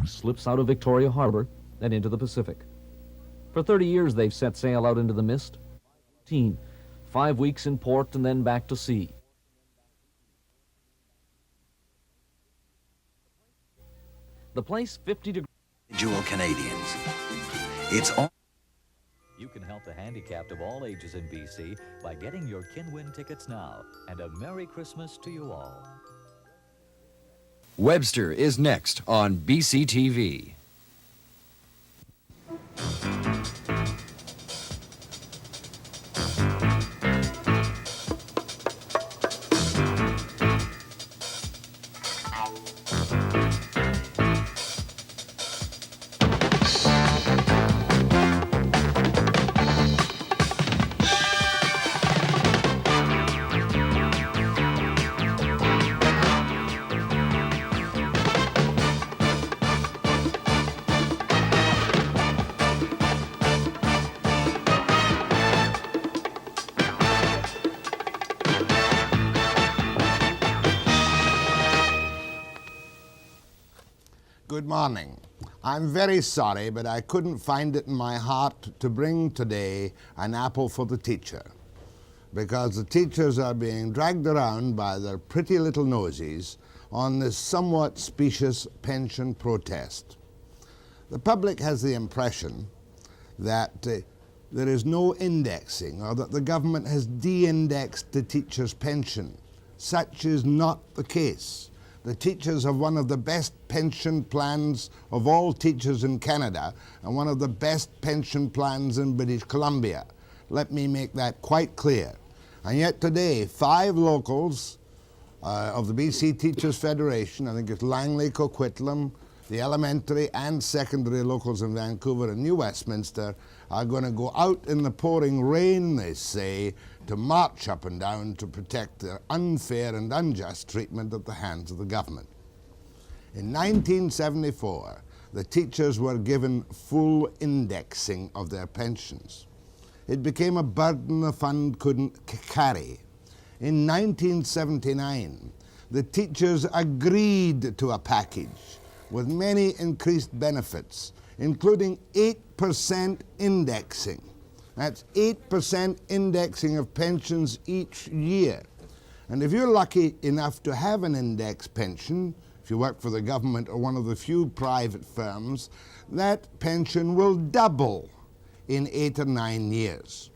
slips out of Victoria Harbor and into the Pacific. For 30 years, they've set sail out into the mist. 5 weeks in port and then back to sea. The place, 50 degrees. Dual Canadians. It's all. You can help the handicapped of all ages in BC by getting your Kinwin tickets now. And a Merry Christmas to you all. Webster is next on BCTV. Good morning. I'm very sorry, but I couldn't find it in my heart to bring today an apple for the teacher, because the teachers are being dragged around by their pretty little nosies on this somewhat specious pension protest. The public has the impression that there is no indexing, or that the government has de-indexed the teacher's pension. Such is not the case. The teachers have one of the best pension plans of all teachers in Canada and one of the best pension plans in British Columbia. Let me make that quite clear. And yet today, 5 locals of the BC Teachers Federation, I think it's Langley, Coquitlam, the elementary and secondary locals in Vancouver and New Westminster, are going to go out in the pouring rain, they say, to march up and down to protect their unfair and unjust treatment at the hands of the government. In 1974, the teachers were given full indexing of their pensions. It became a burden the fund couldn't carry. In 1979, the teachers agreed to a package with many increased benefits, including 8% indexing. That's 8% indexing of pensions each year. And if you're lucky enough to have an index pension, if you work for the government or one of the few private firms, that pension will double in 8 or 9 years.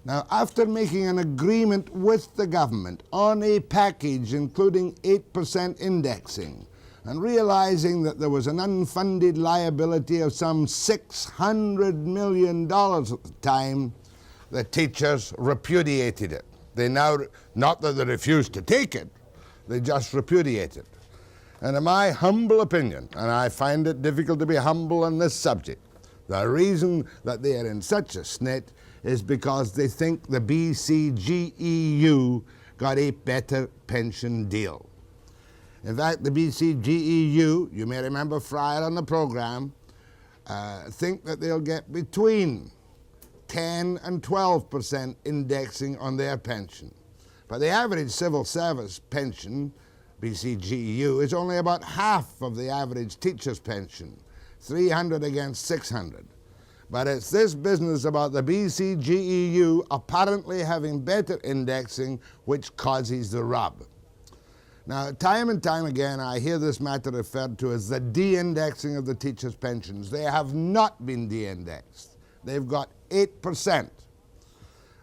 Now, after making an agreement with the government on a package including 8% indexing, and realizing that there was an unfunded liability of some $600 million at the time, the teachers repudiated it. They now, not that they refused to take it, they just repudiated it. And in my humble opinion, and I find it difficult to be humble on this subject, the reason that they are in such a snit is because they think the BCGEU got a better pension deal. In fact, the BCGEU, you may remember Fryer on the program, think that they'll get between 10 and 12% indexing on their pension. But the average civil service pension, BCGEU, is only about half of the average teacher's pension, 300 against 600. But it's this business about the BCGEU apparently having better indexing which causes the rub. Now, time and time again, I hear this matter referred to as the de-indexing of the teachers' pensions. They have not been de-indexed. They've got 8%.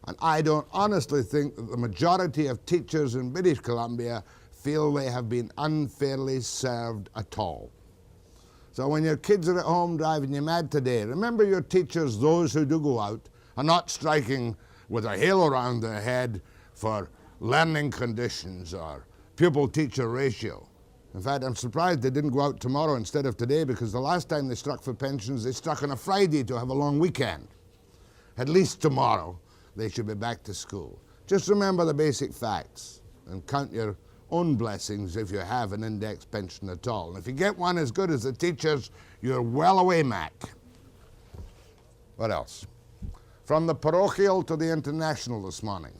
And I don't honestly think that the majority of teachers in British Columbia feel they have been unfairly served at all. So when your kids are at home driving you mad today, remember your teachers, those who do go out, are not striking with a halo around their head for learning conditions or pupil-teacher ratio. In fact, I'm surprised they didn't go out tomorrow instead of today, because the last time they struck for pensions, they struck on a Friday to have a long weekend. At least tomorrow, they should be back to school. Just remember the basic facts and count your own blessings if you have an index pension at all. And if you get one as good as the teachers, you're well away, Mac. What else? From the parochial to the international this morning,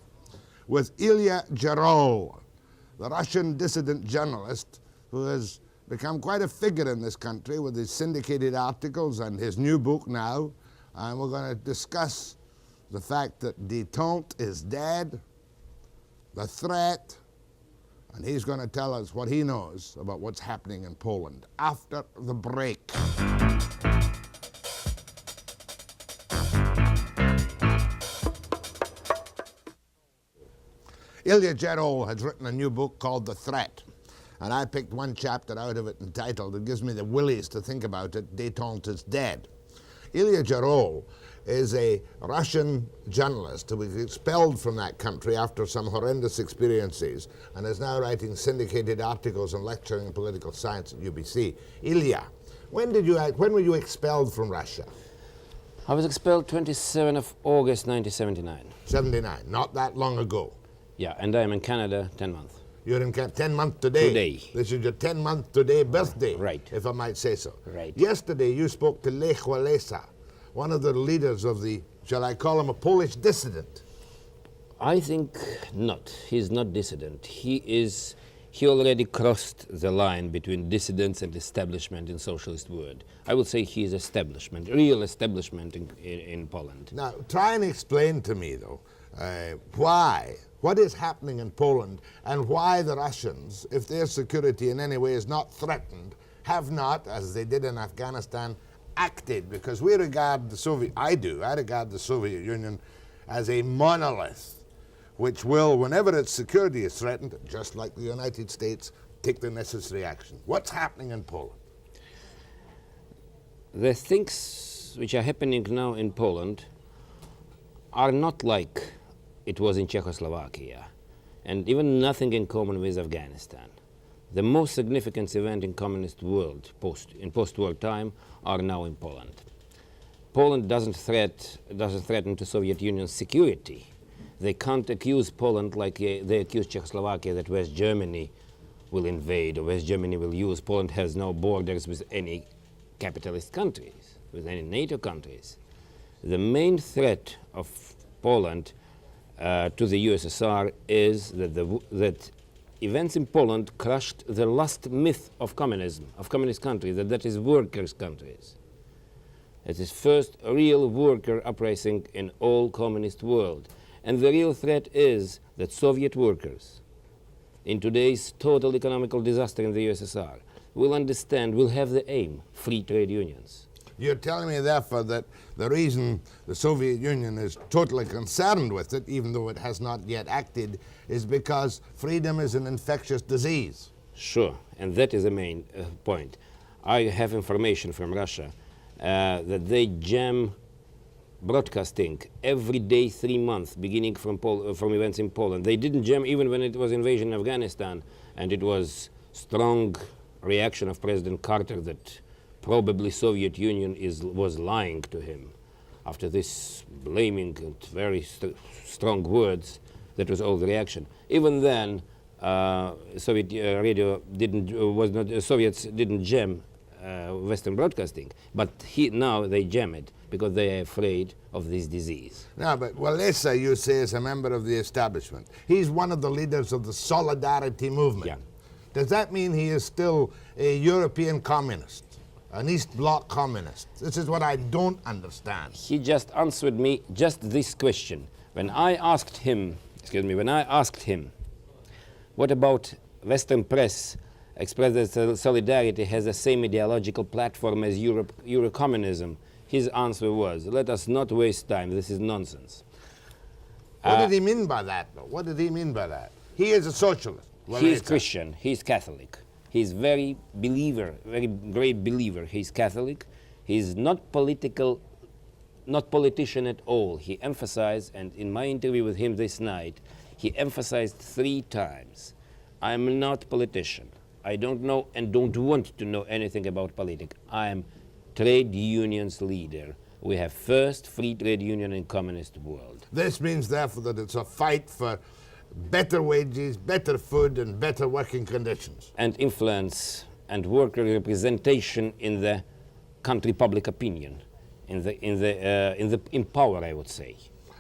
with Ilya Gerol, the Russian dissident journalist who has become quite a figure in this country with his syndicated articles and his new book now. And we're going to discuss the fact that détente is dead, the threat, and he's going to tell us what he knows about what's happening in Poland after the break. Ilya Gerol has written a new book called The Threat, and I picked one chapter out of it entitled, it gives me the willies to think about it, Détente is Dead. Ilya Gerol is a Russian journalist who was expelled from that country after some horrendous experiences and is now writing syndicated articles and lecturing in political science at UBC. Ilya, when were you expelled from Russia? I was expelled 27th of August 1979. 79, not that long ago. Yeah, and I'm in Canada 10 months. You're in 10 months today. Today. This is your 10 month today birthday. Right. If I might say so. Right. Yesterday you spoke to Lech Walesa, one of the leaders of the, shall I call him a Polish dissident? I think not. He's not dissident. He already crossed the line between dissidents and establishment in socialist world. I would say he is establishment, real establishment in Poland. Now, try and explain to me, though, what is happening in Poland and why the Russians, if their security in any way is not threatened, have not, as they did in Afghanistan, acted, because we regard I regard the Soviet Union as a monolith, which will, whenever its security is threatened, just like the United States, take the necessary action. What's happening in Poland? The things which are happening now in Poland are not like it was in Czechoslovakia, and even nothing in common with Afghanistan. The most significant event in communist world, post-war time, are now in Poland. Poland doesn't threaten to Soviet Union's security. They can't accuse Poland like they accuse Czechoslovakia that West Germany will invade or West Germany will use. Poland has no borders with any capitalist countries, with any NATO countries. The main threat of Poland to the USSR is that events in Poland crushed the last myth of communism, of communist countries, that is workers' countries. It is first real worker uprising in all communist world. And the real threat is that Soviet workers, in today's total economical disaster in the USSR, will have the aim, free trade unions. You're telling me, therefore, that the reason the Soviet Union is totally concerned with it, even though it has not yet acted, is because freedom is an infectious disease. Sure, and that is the main point. I have information from Russia that they jam broadcasting every day 3 months, beginning from events in Poland. They didn't jam even when it was invasion of Afghanistan, and it was strong reaction of President Carter that probably Soviet Union was lying to him. After this blaming and very strong words, that was all the reaction. Even then, Soviet radio Soviets didn't jam Western broadcasting, but now they jam it because they are afraid of this disease. No, but Walesa, you say, is a member of the establishment. He's one of the leaders of the Solidarity movement. Yeah. Does that mean he is still a European communist? An East Bloc communist? This is what I don't understand. He just answered me just this question. When I asked him, what about Western press expressed that Solidarity has the same ideological platform as Eurocommunism, his answer was, let us not waste time, this is nonsense. What did he mean by that, though? What did he mean by that? He is a socialist. He is Christian, he is Catholic. He's very great believer. He's Catholic. He's not politician at all. He emphasized, and in my interview with him this night, he emphasized 3 times, I'm not politician. I don't know and don't want to know anything about politics. I am trade unions leader. We have first free trade union in communist world. This means, therefore, that it's a fight for better wages, better food, and better working conditions. And influence and worker representation in the country public opinion, in power, I would say.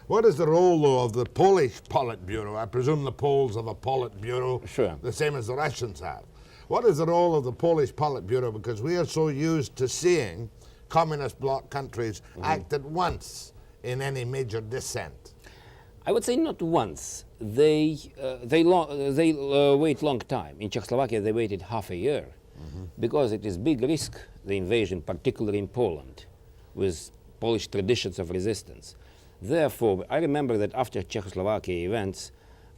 What is the role, though, of the Polish Politburo? I presume the Poles have a Politburo, Sure. the same as the Russians have. What is the role of the Polish Politburo? Because we are so used to seeing communist bloc countries act at once in any major dissent. I would say not once. They wait long time. In Czechoslovakia, they waited half a year because it is big risk, the invasion, particularly in Poland, with Polish traditions of resistance. Therefore, I remember that after Czechoslovakia events,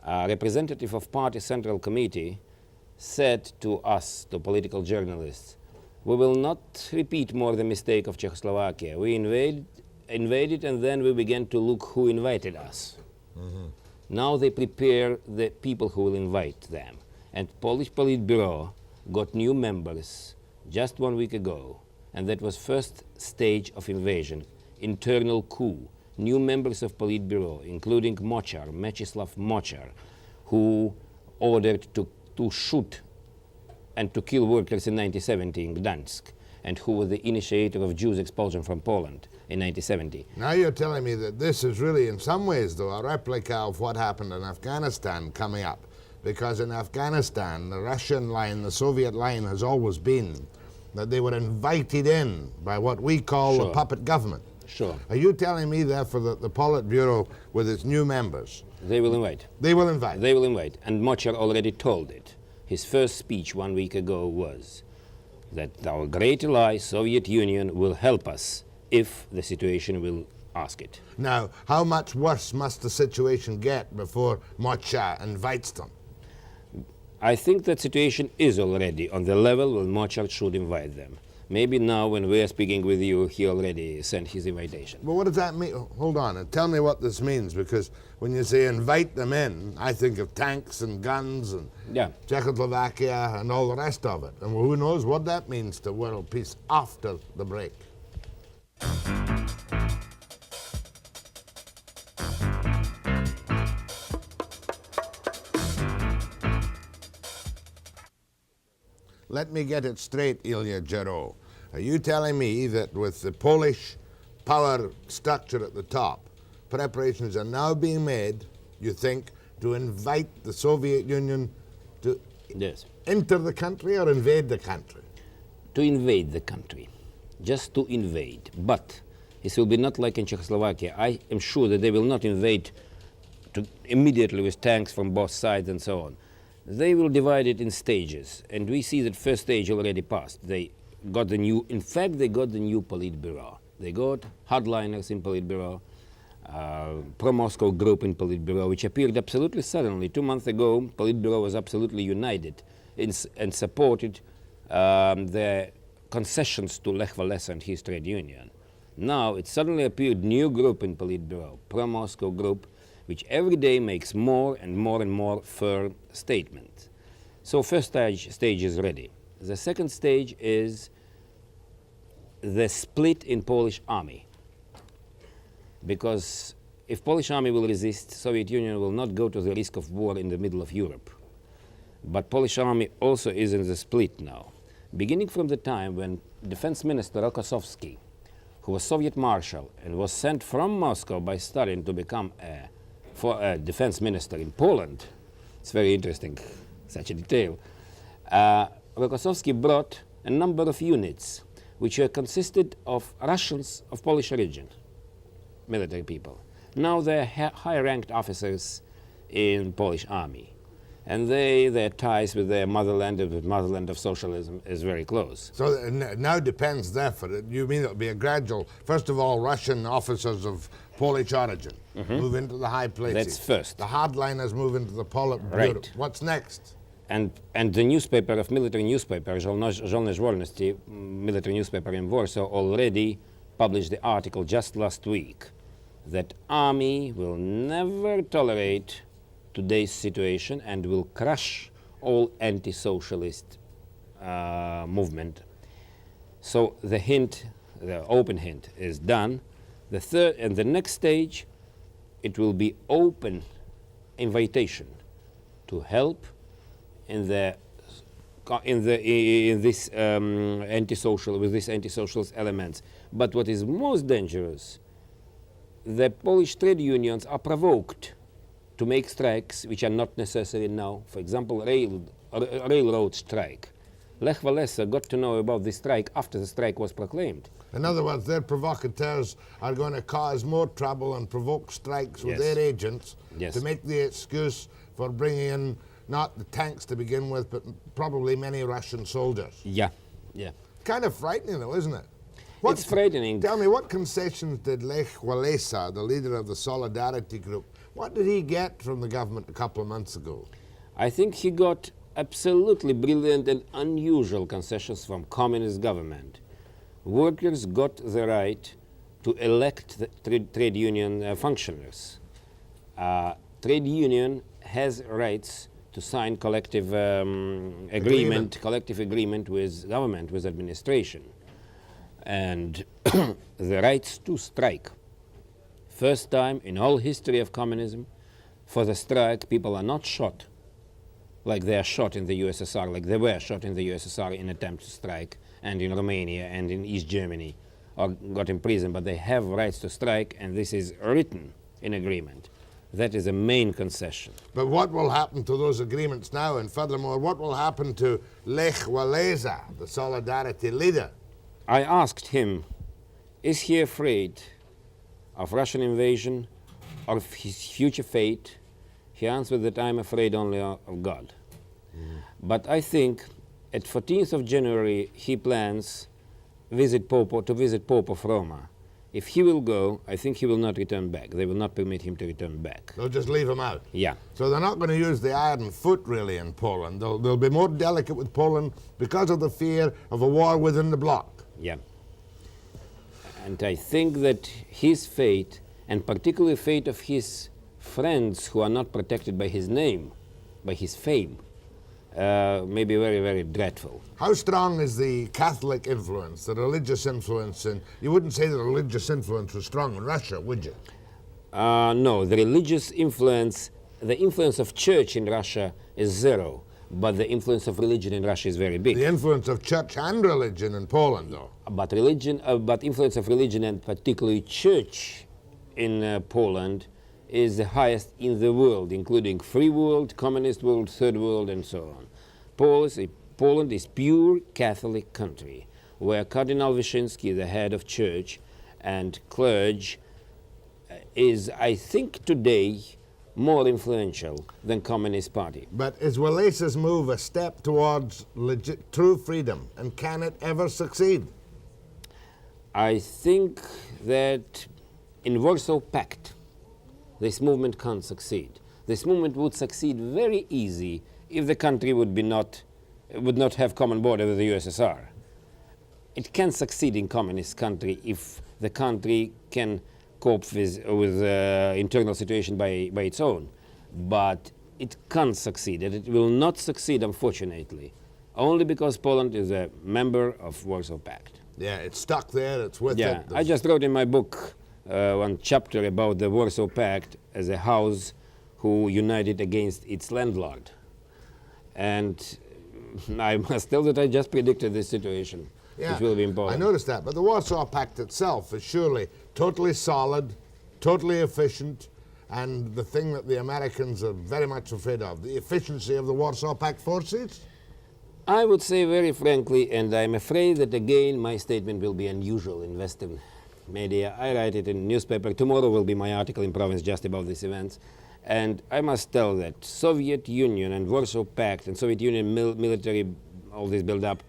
a representative of party central committee said to us, to political journalists, we will not repeat more the mistake of Czechoslovakia. We invaded and then we began to look who invited us. Now they prepare the people who will invite them. And Polish Politburo got new members just 1 week ago. And that was first stage of invasion, internal coup. New members of Politburo, including Mochar, Mieczyslaw Mochar, who ordered to shoot and to kill workers in 1970 in Gdansk, and who was the initiator of Jews' expulsion from Poland in 1970. Now you're telling me that this is really, in some ways, though, a replica of what happened in Afghanistan coming up. Because in Afghanistan, the Russian line, the Soviet line has always been that they were invited in by what we call the puppet government. Sure. Are you telling me, therefore, that the Politburo, with its new members... They will invite. They will invite. They will invite. And Mochar already told it. His first speech 1 week ago was that our great ally, Soviet Union, will help us if the situation will ask it. Now, how much worse must the situation get before Mochar invites them? I think that situation is already on the level where Mochar should invite them. Maybe now, when we are speaking with you, he already sent his invitation. But what does that mean? Hold on, and tell me what this means, because when you say invite them in, I think of tanks and guns and Czechoslovakia and all the rest of it. And who knows what that means to world peace after the break. Let me get it straight, Ilya Gerol. Are you telling me that with the Polish power structure at the top, preparations are now being made, you think, to invite the Soviet Union to enter the country or invade the country? To invade the country, just to invade. But it will be not like in Czechoslovakia. I am sure that they will not invade immediately with tanks from both sides and so on. They will divide it in stages, and we see that first stage already passed. They got the new, in fact, they got the new Politburo. They got hardliners in Politburo, pro-Moscow group in Politburo, which appeared absolutely suddenly. 2 months ago, Politburo was absolutely united and supported the concessions to Lech Walesa and his trade union. Now it suddenly appeared new group in Politburo, pro-Moscow group, which every day makes more and more and more firm statements. So first stage is ready. The second stage is the split in Polish army. Because if Polish army will resist, Soviet Union will not go to the risk of war in the middle of Europe. But Polish army also is in the split now. Beginning from the time when Defense Minister Rokossowski, who was Soviet marshal and was sent from Moscow by Stalin to become a defense minister in Poland. It's very interesting, such a detail. Rokossowski brought a number of units which consisted of Russians of Polish origin, military people. Now they're high-ranked officers in Polish army. And their ties with their motherland, with motherland of socialism, is very close. So it now depends, therefore, you mean it'll be a gradual, first of all, Russian officers of Polish origin move into the high places. That's first. The hardliners move into the Politburo. Right. What's next? And the newspaper of military newspaper, Żołnierz Wolności, military newspaper in Warsaw, already published the article just last week that army will never tolerate today's situation and will crush all anti-socialist movement. So the hint, the open hint, is done. The third and the next stage, it will be open invitation to help in this anti-social, with these anti-socialist elements. But what is most dangerous, the Polish trade unions are provoked to make strikes which are not necessary now. For example, railroad strike. Lech Walesa got to know about the strike after the strike was proclaimed. In other words, their provocateurs are going to cause more trouble and provoke strikes with Yes. their agents Yes. to make the excuse for bringing in not the tanks to begin with, but probably many Russian soldiers. Yeah, yeah. Kind of frightening, though, isn't it? It's frightening. Tell me, what concessions did Lech Walesa, the leader of the Solidarity Group, what did he get from the government a couple of months ago? I think he got absolutely brilliant and unusual concessions from communist government. Workers got the right to elect the trade union functionaries. Trade union has rights to sign collective collective agreement with government, with administration, and the rights to strike. First time in all history of communism, for the strike, people are not shot like they are shot in the USSR, like they were shot in the USSR in attempt to strike, and in Romania and in East Germany, or got in prison, but they have rights to strike, and this is written in agreement. That is a main concession. But what will happen to those agreements now? And furthermore, what will happen to Lech Walesa, the Solidarity leader? I asked him, is he afraid of Russian invasion or of his future fate? He answered that I'm afraid only of God. But I think at 14th of January he plans to visit Pope of Roma. If he will go, I think he will not return back. They will not permit him to return back. They'll just leave him out. Yeah. So they're not going to use the iron foot, really, in Poland. They'll be more delicate with Poland because of the fear of a war within the bloc. Yeah. And I think that his fate, and particularly the fate of his friends who are not protected by his name, by his fame, may be very, very dreadful. How strong is the Catholic influence, the religious influence? And you wouldn't say the religious influence was strong in Russia, would you? No, the religious influence, the influence of church in Russia is zero, but the influence of religion in Russia is very big. The influence of church and religion in Poland, though. But influence of religion and particularly church in Poland is the highest in the world, including free world, communist world, third world, and so on. Poland is pure Catholic country, where Cardinal Wyszynski, the head of church and clergy, is, I think today, more influential than Communist Party. But is Walesa's move a step towards legit, true freedom, and can it ever succeed? I think that in Warsaw Pact, this movement can't succeed. This movement would succeed very easy if the country would not have common border with the USSR. It can succeed in communist country if the country can cope with internal situation by its own. But it can't succeed, and it will not succeed, unfortunately, only because Poland is a member of Warsaw Pact. Yeah, it's stuck there, it's with Yeah, it. I just wrote in my book one chapter about the Warsaw Pact as a house who united against its landlord. And I must tell that I just predicted this situation, which will be important. I noticed that, but the Warsaw Pact itself is surely totally solid, totally efficient, and the thing that the Americans are very much afraid of, the efficiency of the Warsaw Pact forces. I would say very frankly, and I'm afraid that again my statement will be unusual in Western media. I write it in newspaper. Tomorrow will be my article in Province just about these events. And I must tell that Soviet Union and Warsaw Pact and Soviet Union military, all this build-up,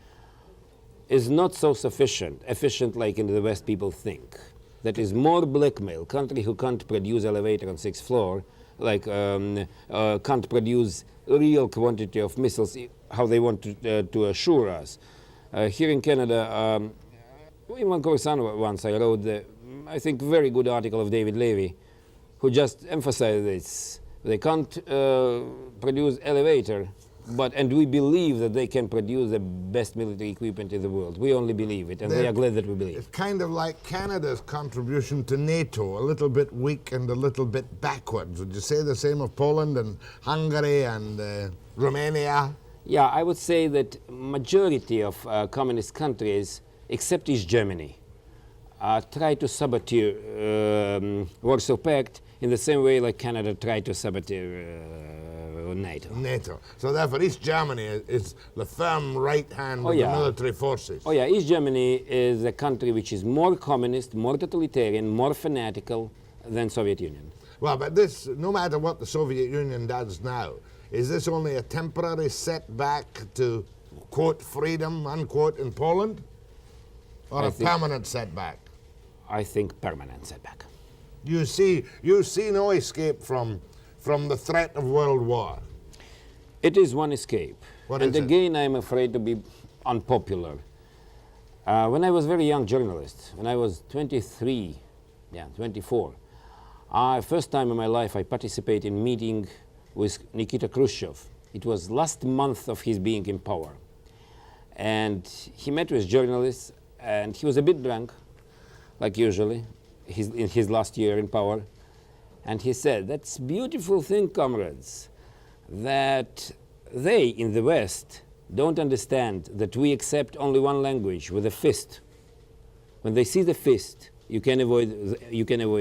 is not so efficient like in the West people think. That is more blackmail. Country who can't produce elevator on 6th floor, like can't produce real quantity of missiles, how they want to assure us. Here in Canada, in one correspondent once I wrote the, I think, very good article of David Levy, who just emphasized this. They can't produce elevator, and we believe that they can produce the best military equipment in the world. We only believe it, and we are glad that we believe. It's kind of like Canada's contribution to NATO, a little bit weak and a little bit backwards. Would you say the same of Poland and Hungary and Romania? Yeah, I would say that majority of communist countries, except East Germany, try to sabotage Warsaw Pact in the same way like Canada tried to sabotage NATO. NATO. So therefore, East Germany is the firm right hand of the military forces. Oh yeah, East Germany is a country which is more communist, more totalitarian, more fanatical than Soviet Union. Well, but this, no matter what the Soviet Union does now, is this only a temporary setback to, quote, freedom, unquote, in Poland? Or a permanent setback? I think permanent setback. You see no escape from the threat of world war? It is one escape. What and is it? again, I'm afraid to be unpopular. When I was a very young journalist, when I was 24, first time in my life I participated in meeting with Nikita Khrushchev. It was last month of his being in power. And he met with journalists, and he was a bit drunk, like usually, in his last year in power. And he said, "That's a beautiful thing, comrades, that they in the West don't understand that we accept only one language, with a fist. When they see the fist, you can avoid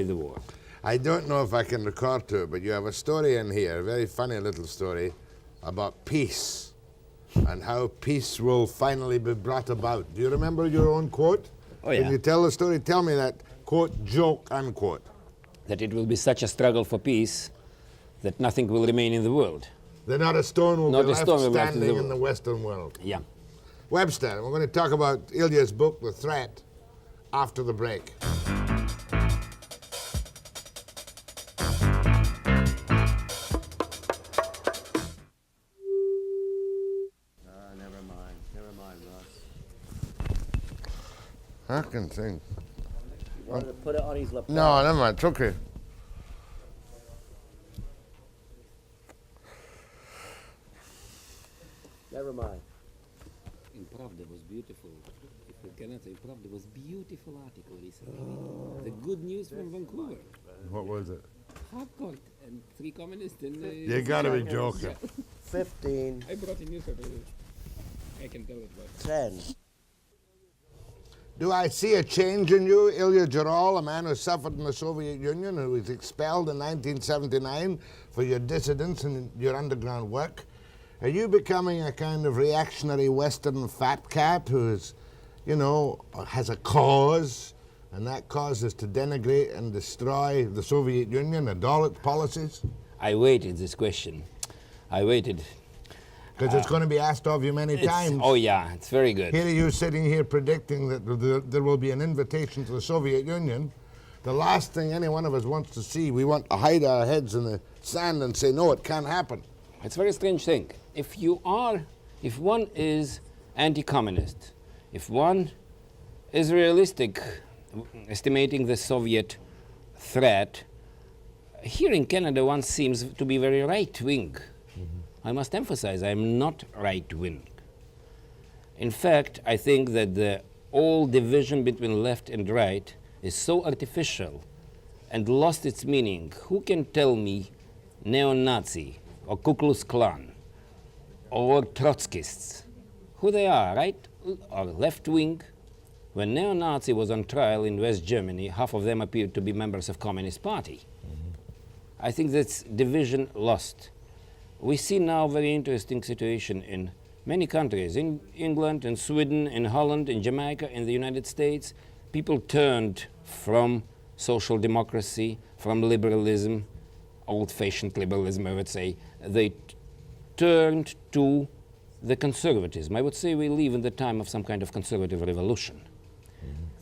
the war." I don't know if I can record to it, but you have a story in here, a very funny little story, about peace and how peace will finally be brought about. Do you remember your own quote? Oh, yeah. Can you tell the story? Tell me that quote, joke, unquote. That it will be such a struggle for peace that nothing will remain in the world. That not a stone will Not be a left stone will be left in standing the in the Western world. Yeah. Webster, we're going to talk about Ilya's book, The Threat, after the break. Never mind, Russ. I can sing. You wanted to put it on his laptop. No, never mind, it's okay. Never mind. In Pravda was beautiful. If you cannot say Pravda was beautiful article recently. The good news from Vancouver. What was it? Hard court and 3 communists and... You gotta be joking. 15, I brought a newspaper. I can tell it was. 10. Do I see a change in you, Ilya Gerol, a man who suffered in the Soviet Union, who was expelled in 1979 for your dissidence and your underground work? Are you becoming a kind of reactionary Western fat cat who is, you know, has a cause, and that cause is to denigrate and destroy the Soviet Union and all its policies? I waited this question. I waited. Because it's going to be asked of you many times. Oh yeah, it's very good. Here you sitting here predicting that there will be an invitation to the Soviet Union. The last thing any one of us wants to see, we want to hide our heads in the sand and say, no, it can't happen. It's a very strange thing. If one is anti-communist, if one is realistic, estimating the Soviet threat, here in Canada one seems to be very right-wing. I must emphasize, I'm not right-wing. In fact, I think that the old division between left and right is so artificial and lost its meaning. Who can tell me neo-Nazi or Ku Klux Klan or Trotskyists, who they are, right or left-wing? When neo-Nazi was on trial in West Germany, half of them appeared to be members of Communist Party. I think that's division lost. We see now a very interesting situation in many countries, in England, in Sweden, in Holland, in Jamaica, in the United States. People turned from social democracy, from liberalism, old-fashioned liberalism, I would say. They turned to the conservatism. I would say we live in the time of some kind of conservative revolution.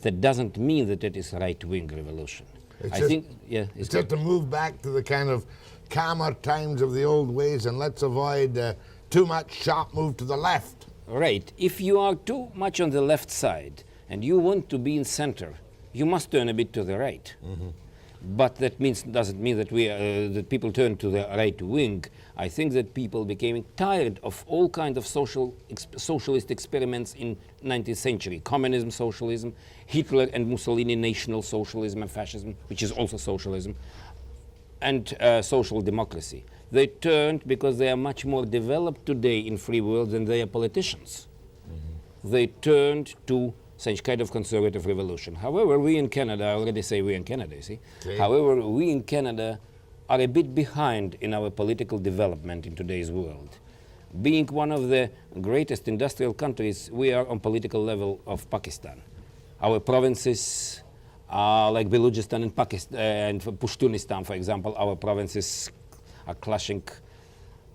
That doesn't mean that it is a right-wing revolution. It's just to move back to the kind of calmer times of the old ways, and let's avoid too much sharp move to the left. Right. If you are too much on the left side and you want to be in center, you must turn a bit to the right. But that doesn't mean that that people turn to the right wing. I think that people became tired of all kinds of socialist experiments in 19th century. Communism, socialism, Hitler and Mussolini, national socialism and fascism, which is also socialism, and social democracy. They turned because they are much more developed today in free world than they are politicians. They turned to such kind of conservative revolution. However, we in Canada, I already say we in Canada, you see. Okay. However, we in Canada are a bit behind in our political development in today's world. Being one of the greatest industrial countries, we are on political level of Pakistan. Our provinces, like Balochistan and Pakistan and Pashtunistan, for example, our provinces are clashing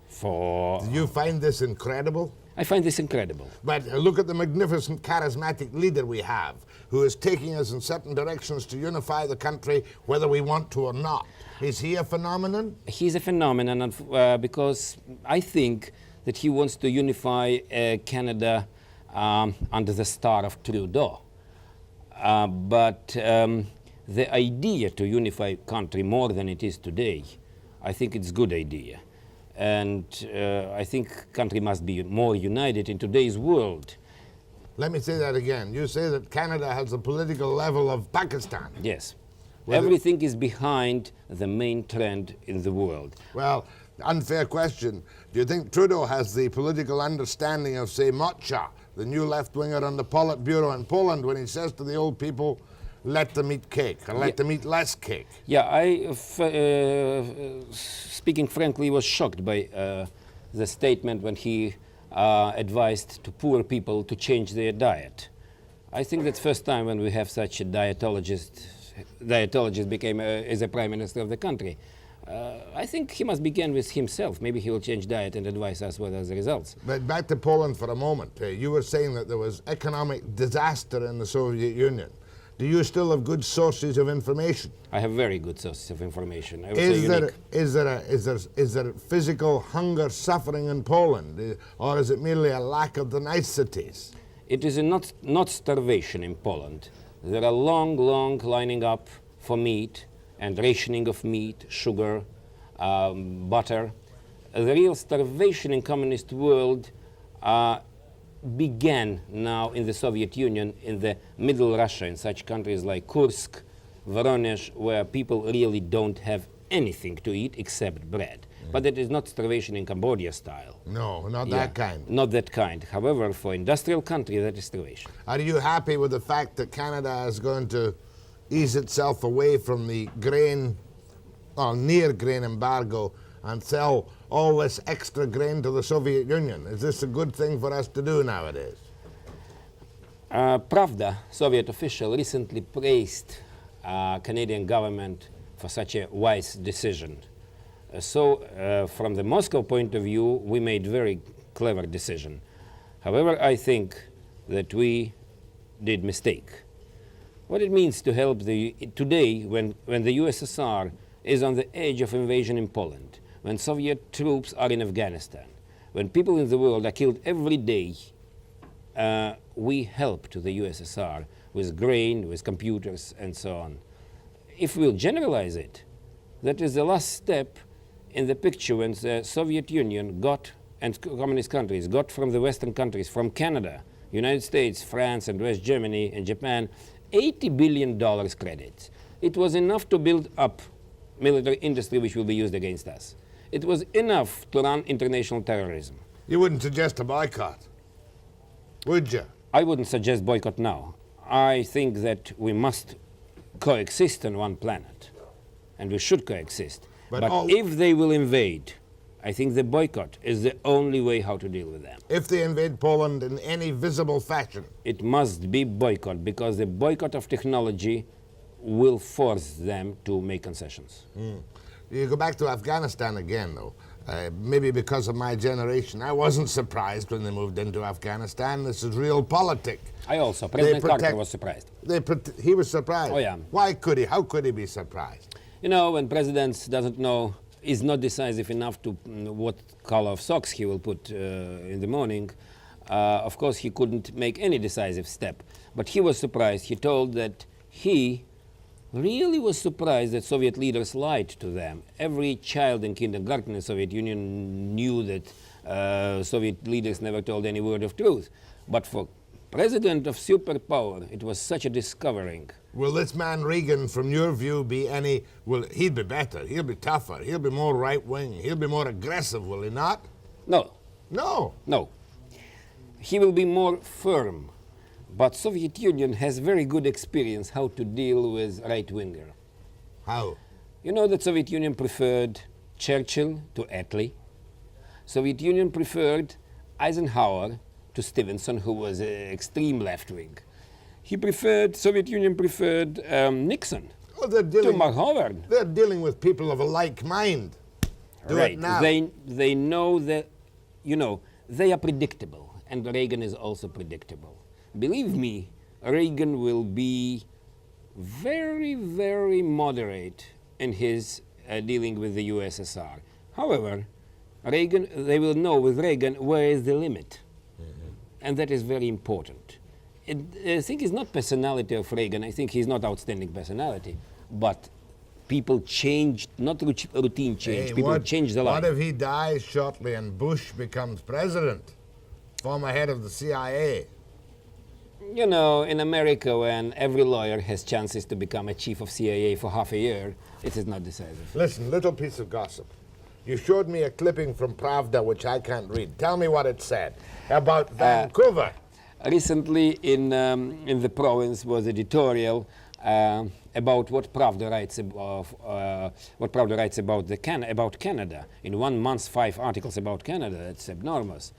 for... Do you find this incredible? I find this incredible. But look at the magnificent, charismatic leader we have, who is taking us in certain directions to unify the country, whether we want to or not. Is he a phenomenon? He's a phenomenon because I think that he wants to unify Canada under the star of Trudeau. But the idea to unify country more than it is today, I think it's a good idea. And I think country must be more united in today's world. Let me say that again. You say that Canada has the political level of Pakistan. Yes. Well, Everything is behind the main trend in the world. Well, unfair question. Do you think Trudeau has the political understanding of, say, Mocha, the new left-winger on the Politburo in Poland, when he says to the old people, let them eat cake, or let them eat less cake? Yeah, speaking frankly, was shocked by the statement when he advised to poor people to change their diet. I think that's the first time when we have such a dietologist became as a prime minister of the country. I think he must begin with himself. Maybe he will change diet and advise us what are the results. But back to Poland for a moment. You were saying that there was economic disaster in the Soviet Union. Do you still have good sources of information? I have very good sources of information. I would say unique. Is there physical hunger suffering in Poland, or is it merely a lack of the niceties? It is not starvation in Poland. There are long lining up for meat and rationing of meat, sugar, butter. The real starvation in communist world began now in the Soviet Union, in the middle Russia, in such countries like Kursk, Voronezh, where people really don't have anything to eat except bread. But it is not starvation in Cambodia style. No, not that kind. Not that kind. However, for industrial country, that is starvation. Are you happy with the fact that Canada is going to ease itself away from the grain, or near grain embargo, and sell all this extra grain to the Soviet Union? Is this a good thing for us to do nowadays? Pravda, Soviet official, recently praised Canadian government for such a wise decision. So from the Moscow point of view, we made very clever decision. However, I think that we did mistake. What it means to help today when the USSR is on the edge of invasion in Poland, when Soviet troops are in Afghanistan, when people in the world are killed every day, we help to the USSR with grain, with computers, and so on. If we'll generalize it, that is the last step in the picture when the Soviet Union got, and communist countries got from the Western countries, from Canada, United States, France, and West Germany, and Japan, $80 billion credits. It was enough to build up military industry which will be used against us. It was enough to run international terrorism. You wouldn't suggest a boycott, would you? I wouldn't suggest boycott now. I think that we must coexist on one planet, and we should coexist. But if they will invade, I think the boycott is the only way how to deal with them. If they invade Poland in any visible fashion? It must be boycott, because the boycott of technology will force them to make concessions. You go back to Afghanistan again, though. Maybe because of my generation, I wasn't surprised when they moved into Afghanistan. This is real politics. I also. President Carter was surprised. He was surprised? Oh, yeah. Why could he? How could he be surprised? You know, when president doesn't know, is not decisive enough to what color of socks he will put in the morning, of course he couldn't make any decisive step. But he was surprised. He told that he really was surprised that Soviet leaders lied to them. Every child in kindergarten in the Soviet Union knew that Soviet leaders never told any word of truth. But for president of superpower, it was such a discovering. Will this man Reagan, from your view, be any... Well, he'll be better, he'll be tougher, he'll be more right-wing, he'll be more aggressive, will he not? No. No. No. He will be more firm, But Soviet Union has very good experience how to deal with right-winger. How? You know that Soviet Union preferred Churchill to Attlee. Soviet Union preferred Eisenhower to Stevenson, who was extreme left-wing. Soviet Union preferred Nixon Oh, they're to dealing, McHoward. they're dealing with people of a like mind. Do Right. it now. They know that, you know, they are predictable, and Reagan is also predictable. Believe me, Reagan will be very, very moderate in his dealing with the USSR. However, they will know with Reagan where is the limit, and that is very important. I think it's not personality of Reagan. I think he's not outstanding personality, but people changed, not routine change. Hey, People changed a lot. What if he dies shortly and Bush becomes president? Former head of the CIA. You know, in America, when every lawyer has chances to become a chief of CIA for half a year, it is not decisive. Listen, little piece of gossip. You showed me a clipping from Pravda, which I can't read. Tell me what it said about Vancouver. Recently, in the province was editorial about what Pravda writes about Canada. In 1 month, 5 articles about Canada. That's enormous.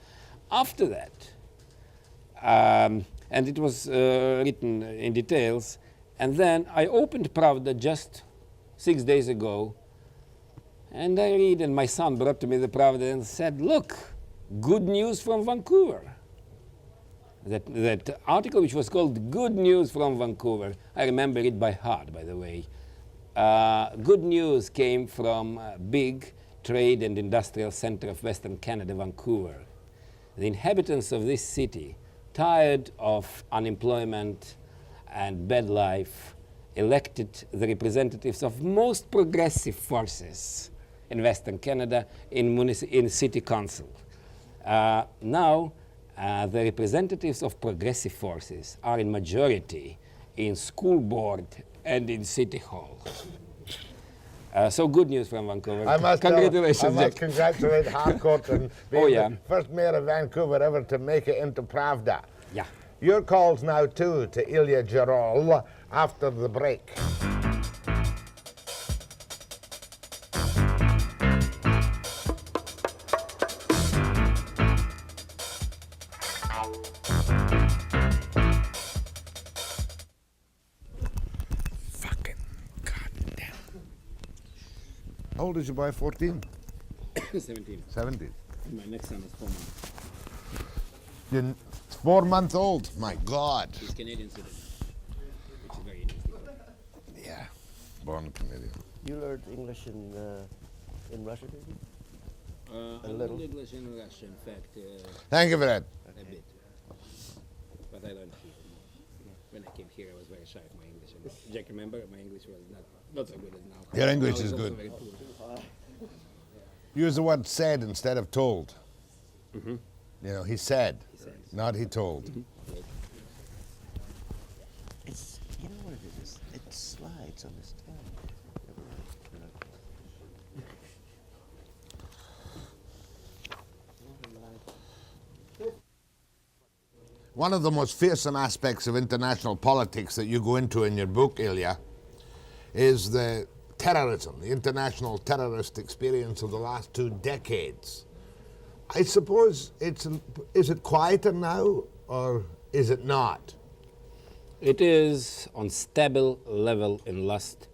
After that, and it was written in details, and then I opened Pravda just 6 days ago, and I read, and my son brought to me the Pravda and said, "Look, good news from Vancouver." That article, which was called Good News from Vancouver, I remember it by heart, by the way. Good news came from a big trade and industrial center of Western Canada, Vancouver. The inhabitants of this city, tired of unemployment and bad life, elected the representatives of most progressive forces in Western Canada in city council. Now, the representatives of progressive forces are in majority in school board and in city hall. So good news from Vancouver. Congratulations, I must Jack. congratulate Harcourt and being Oh, yeah. the first mayor of Vancouver ever to make it into Pravda. Yeah. Your calls now, too, to Ilya Gerol after the break. Fucking goddamn. How old is your boy? 14? 17. 17. My next son is 4 months. You're 4 months old. My God. He's Canadian citizen, which is very interesting. Yeah. Born Canadian. You learned English in Russia, did you? A little. English and Russian, in fact, Thank you for that. a bit. But I learned here. When I came here, I was very shy of my English. And Jack, remember, my English was not so good as now. Your English Now is it's also good. very poor. Use the word said instead of told. You know, he said, not he told. It's, you know what it is? It slides on this tab. One of the most fearsome aspects of international politics that you go into in your book, Ilya, is the terrorism, the international terrorist experience of the last 2 decades. I suppose is it quieter now, or is it not? It is on stable level in last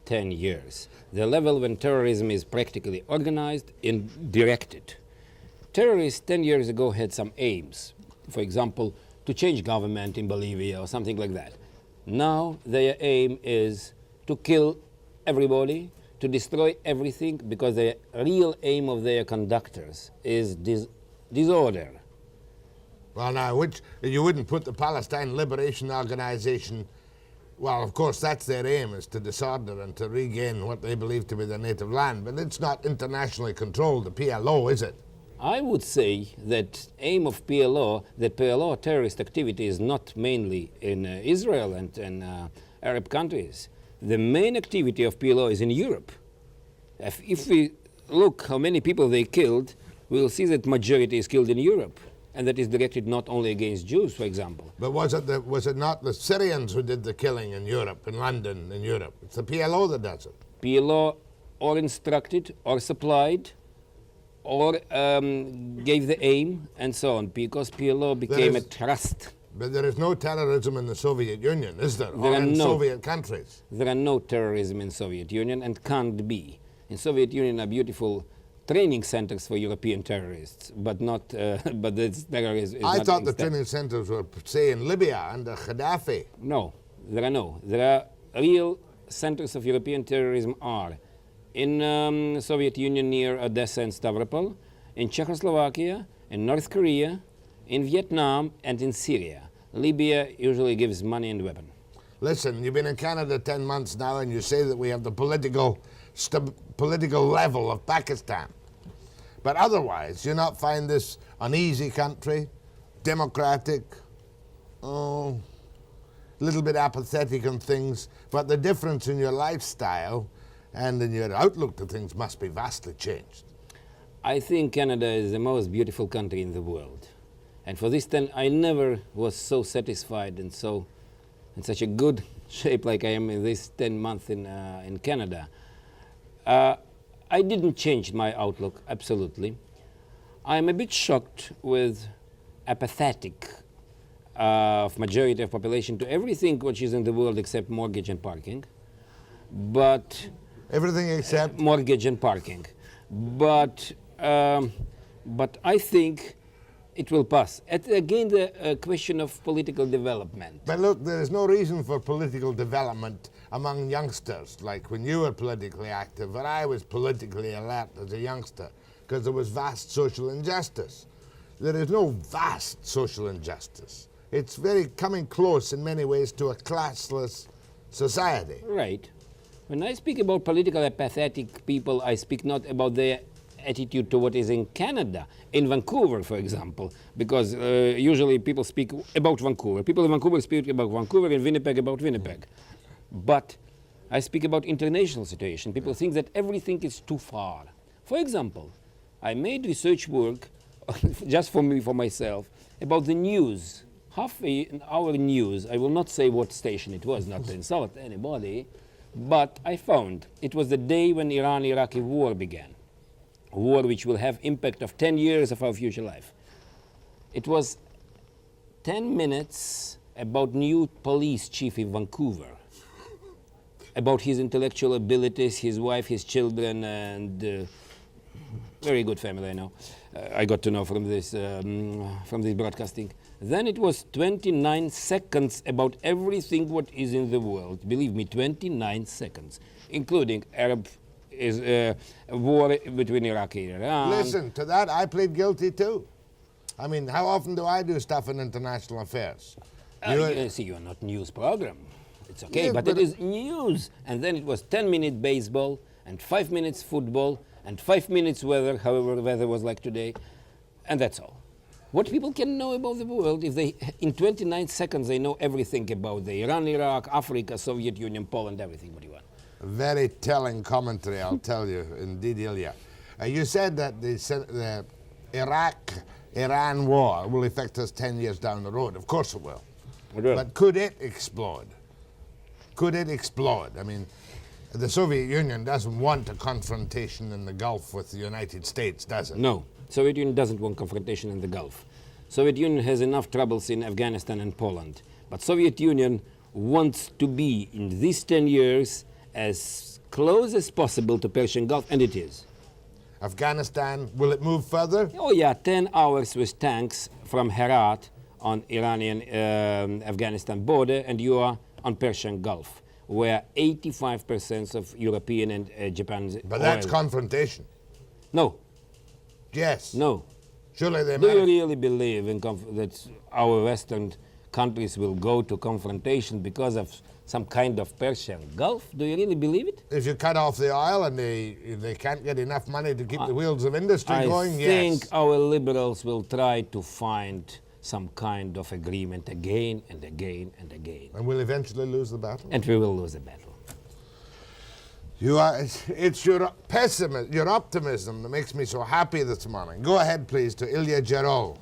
10 years. The level when terrorism is practically organized and directed. Terrorists 10 years ago had some aims. For example, to change government in Bolivia or something like that. Now their aim is to kill everybody, to destroy everything, because the real aim of their conductors is disorder. Well, now, which you wouldn't put the Palestine Liberation Organization. Well, of course, that's their aim, is to disorder and to regain what they believe to be their native land. But it's not internationally controlled, the PLO, is it? I would say that aim of PLO, that PLO terrorist activity is not mainly in Israel and Arab countries. The main activity of PLO is in Europe. If we look how many people they killed, we'll see that majority is killed in Europe. and that is directed not only against Jews, for example. But was it not the Syrians who did the killing in Europe, in London, in Europe? It's the PLO that does it. PLO or instructed or supplied or gave the aim and so on, because PLO became a trust. But there is no terrorism in the Soviet Union, is there? There or are in no. Soviet countries? There are no terrorism in Soviet Union and can't be. In Soviet Union are beautiful training centers for European terrorists, but not. But this terrorism is I not thought the instead. training centers were, say, in Libya under Gaddafi. No, there are no. There are real centers of European terrorism are in Soviet Union near Odessa and Stavropol, in Czechoslovakia, in North Korea, in Vietnam, and in Syria. Libya usually gives money and weapon. Listen, you've been in Canada 10 months now, and you say that we have the political level of Pakistan. But otherwise, you not find this an easy country, democratic, a little bit apathetic on things, but the difference in your lifestyle and in your outlook to things must be vastly changed. I think Canada is the most beautiful country in the world. And for this 10, I never was so satisfied and so in such a good shape like I am in this 10 months in Canada. I didn't change my outlook, absolutely. I'm a bit shocked with apathetic of majority of population to everything which is in the world except mortgage and parking. But Everything except? mortgage and parking. But I think it will pass. Again, the question of political development. But look, there is no reason for political development among youngsters, like when you were politically active, or I was politically alert as a youngster, because there was vast social injustice. There is no vast social injustice. It's very coming close in many ways to a classless society. Right. When I speak about political apathetic people, I speak not about their attitude to what is in Canada, in Vancouver, for example, because usually people speak about Vancouver. People in Vancouver speak about Vancouver, in Winnipeg about Winnipeg. But I speak about international situation. People think that everything is too far. For example, I made research work, just for me, for myself, about the news. Half an hour news, I will not say what station it was, not to insult anybody, but I found it was the day when Iran-Iraqi war began. A war which will have impact of 10 years of our future life. It was 10 minutes about new police chief in Vancouver, about his intellectual abilities, his wife, his children, and very good family, I know. I got to know from this broadcasting. Then it was 29 seconds about everything what is in the world. Believe me, 29 seconds, including Arab war between Iraq and Iran. Listen, to that I plead guilty too. I mean, how often do I do stuff in international affairs? See, you're not news program. It's okay, Yes, but but it is news. And then it was 10-minute baseball, and 5 minutes football, and 5 minutes weather, however the weather was like today, and that's all. What people can know about the world, if they, in 29 seconds, they know everything about the Iran, Iraq, Africa, Soviet Union, Poland, everything what you want. Very telling commentary, I'll tell you, indeed, Ilya. You said that the Iraq-Iran war will affect us 10 years down the road. Of course it will. It will. But could it explode? Could it explode? I mean, the Soviet Union doesn't want a confrontation in the Gulf with the United States, does it? No, Soviet Union doesn't want confrontation in the Gulf. Soviet Union has enough troubles in Afghanistan and Poland. But Soviet Union wants to be, in these 10 years, as close as possible to Persian Gulf, and it is. Afghanistan, will it move further? Oh yeah, 10 hours with tanks from Herat on Iranian-Afghanistan border, and you are on Persian Gulf, where 85% of European and Japan's But that's oil. confrontation. No, Yes. no. Surely they Do you manage. really believe in that our Western countries will go to confrontation because of some kind of Persian Gulf? Do you really believe it? If you cut off the oil and they can't get enough money to keep the wheels of industry going, I think yes. our liberals will try to find some kind of agreement again and again and again. And we'll eventually lose the battle. And we will lose the battle. It's your pessimism, your optimism that makes me so happy this morning. Go ahead, please, to Ilya Gerol.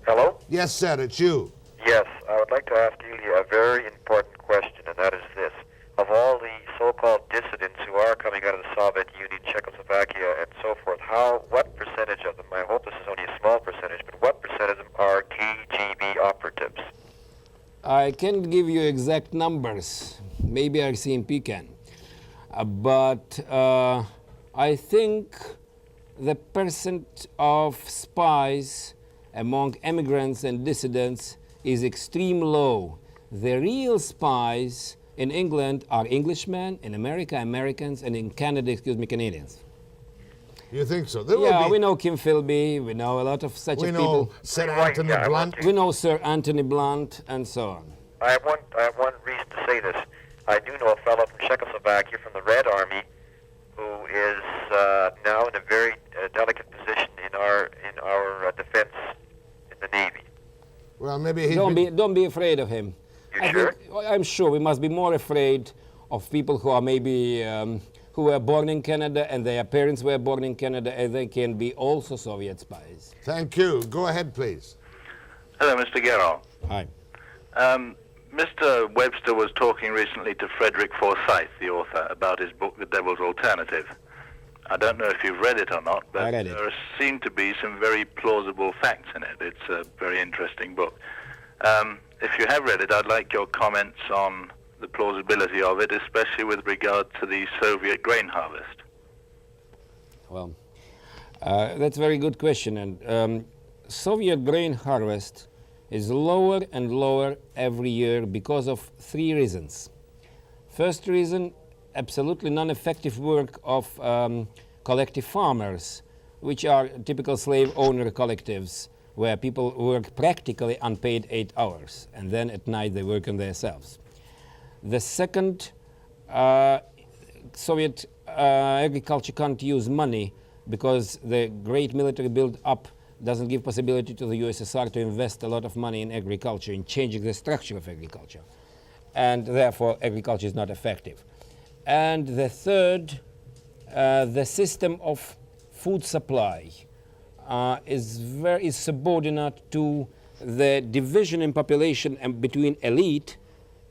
Hello? Yes, sir, it's you. Yes, I would like to ask Ilya a very important question, and that is this. Of all the so-called dissidents who are coming out of the Soviet Union, Czechoslovakia, and so forth, what percentage of them, I hope this is only a small percentage, but what percentage of them are KGB operatives? I can't give you exact numbers. Maybe RCMP can. But I think the percent of spies among immigrants and dissidents is extremely low. The real spies in England are Englishmen, in America, Americans, and in Canada, Canadians. You think so? We know Kim Philby, we know a lot of such We people. know Sir Anthony Blunt. We know Sir Anthony Blunt, and so on. I have one reason to say this. I do know a fellow from Czechoslovakia, from the Red Army, who is now in a very delicate position in our defense in the Navy. Well, maybe he's Don't be afraid of him. I'm sure we must be more afraid of people who are maybe who were born in Canada and their parents were born in Canada, and they can be also Soviet spies. Thank you. Go ahead, please. Hello, Mr. Gerol. Hi. Mr. Webster was talking recently to Frederick Forsyth, the author, about his book, The Devil's Alternative. I don't know if you've read it or not, but there seem to be some very plausible facts in it. It's a very interesting book. If you have read it, I'd like your comments on the plausibility of it, especially with regard to the Soviet grain harvest. Well, that's a very good question. And Soviet grain harvest is lower and lower every year because of three reasons. First reason, absolutely non-effective work of collective farmers, which are typical slave owner collectives, where people work practically unpaid 8 hours, and then at night they work on themselves. The second, Soviet agriculture can't use money because the great military build-up doesn't give possibility to the USSR to invest a lot of money in agriculture, in changing the structure of agriculture. And therefore, agriculture is not effective. And the third, the system of food supply is subordinate to the division in population and between elite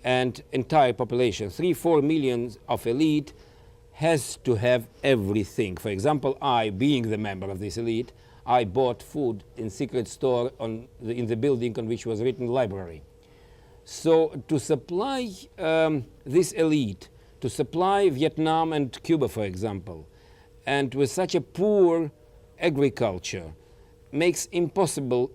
and entire population. 3-4 million of elite has to have everything. For example, I, being the member of this elite, I bought food in secret store in the building on which was written library. So to supply this elite, to supply Vietnam and Cuba, for example, and with such a poor agriculture, makes impossible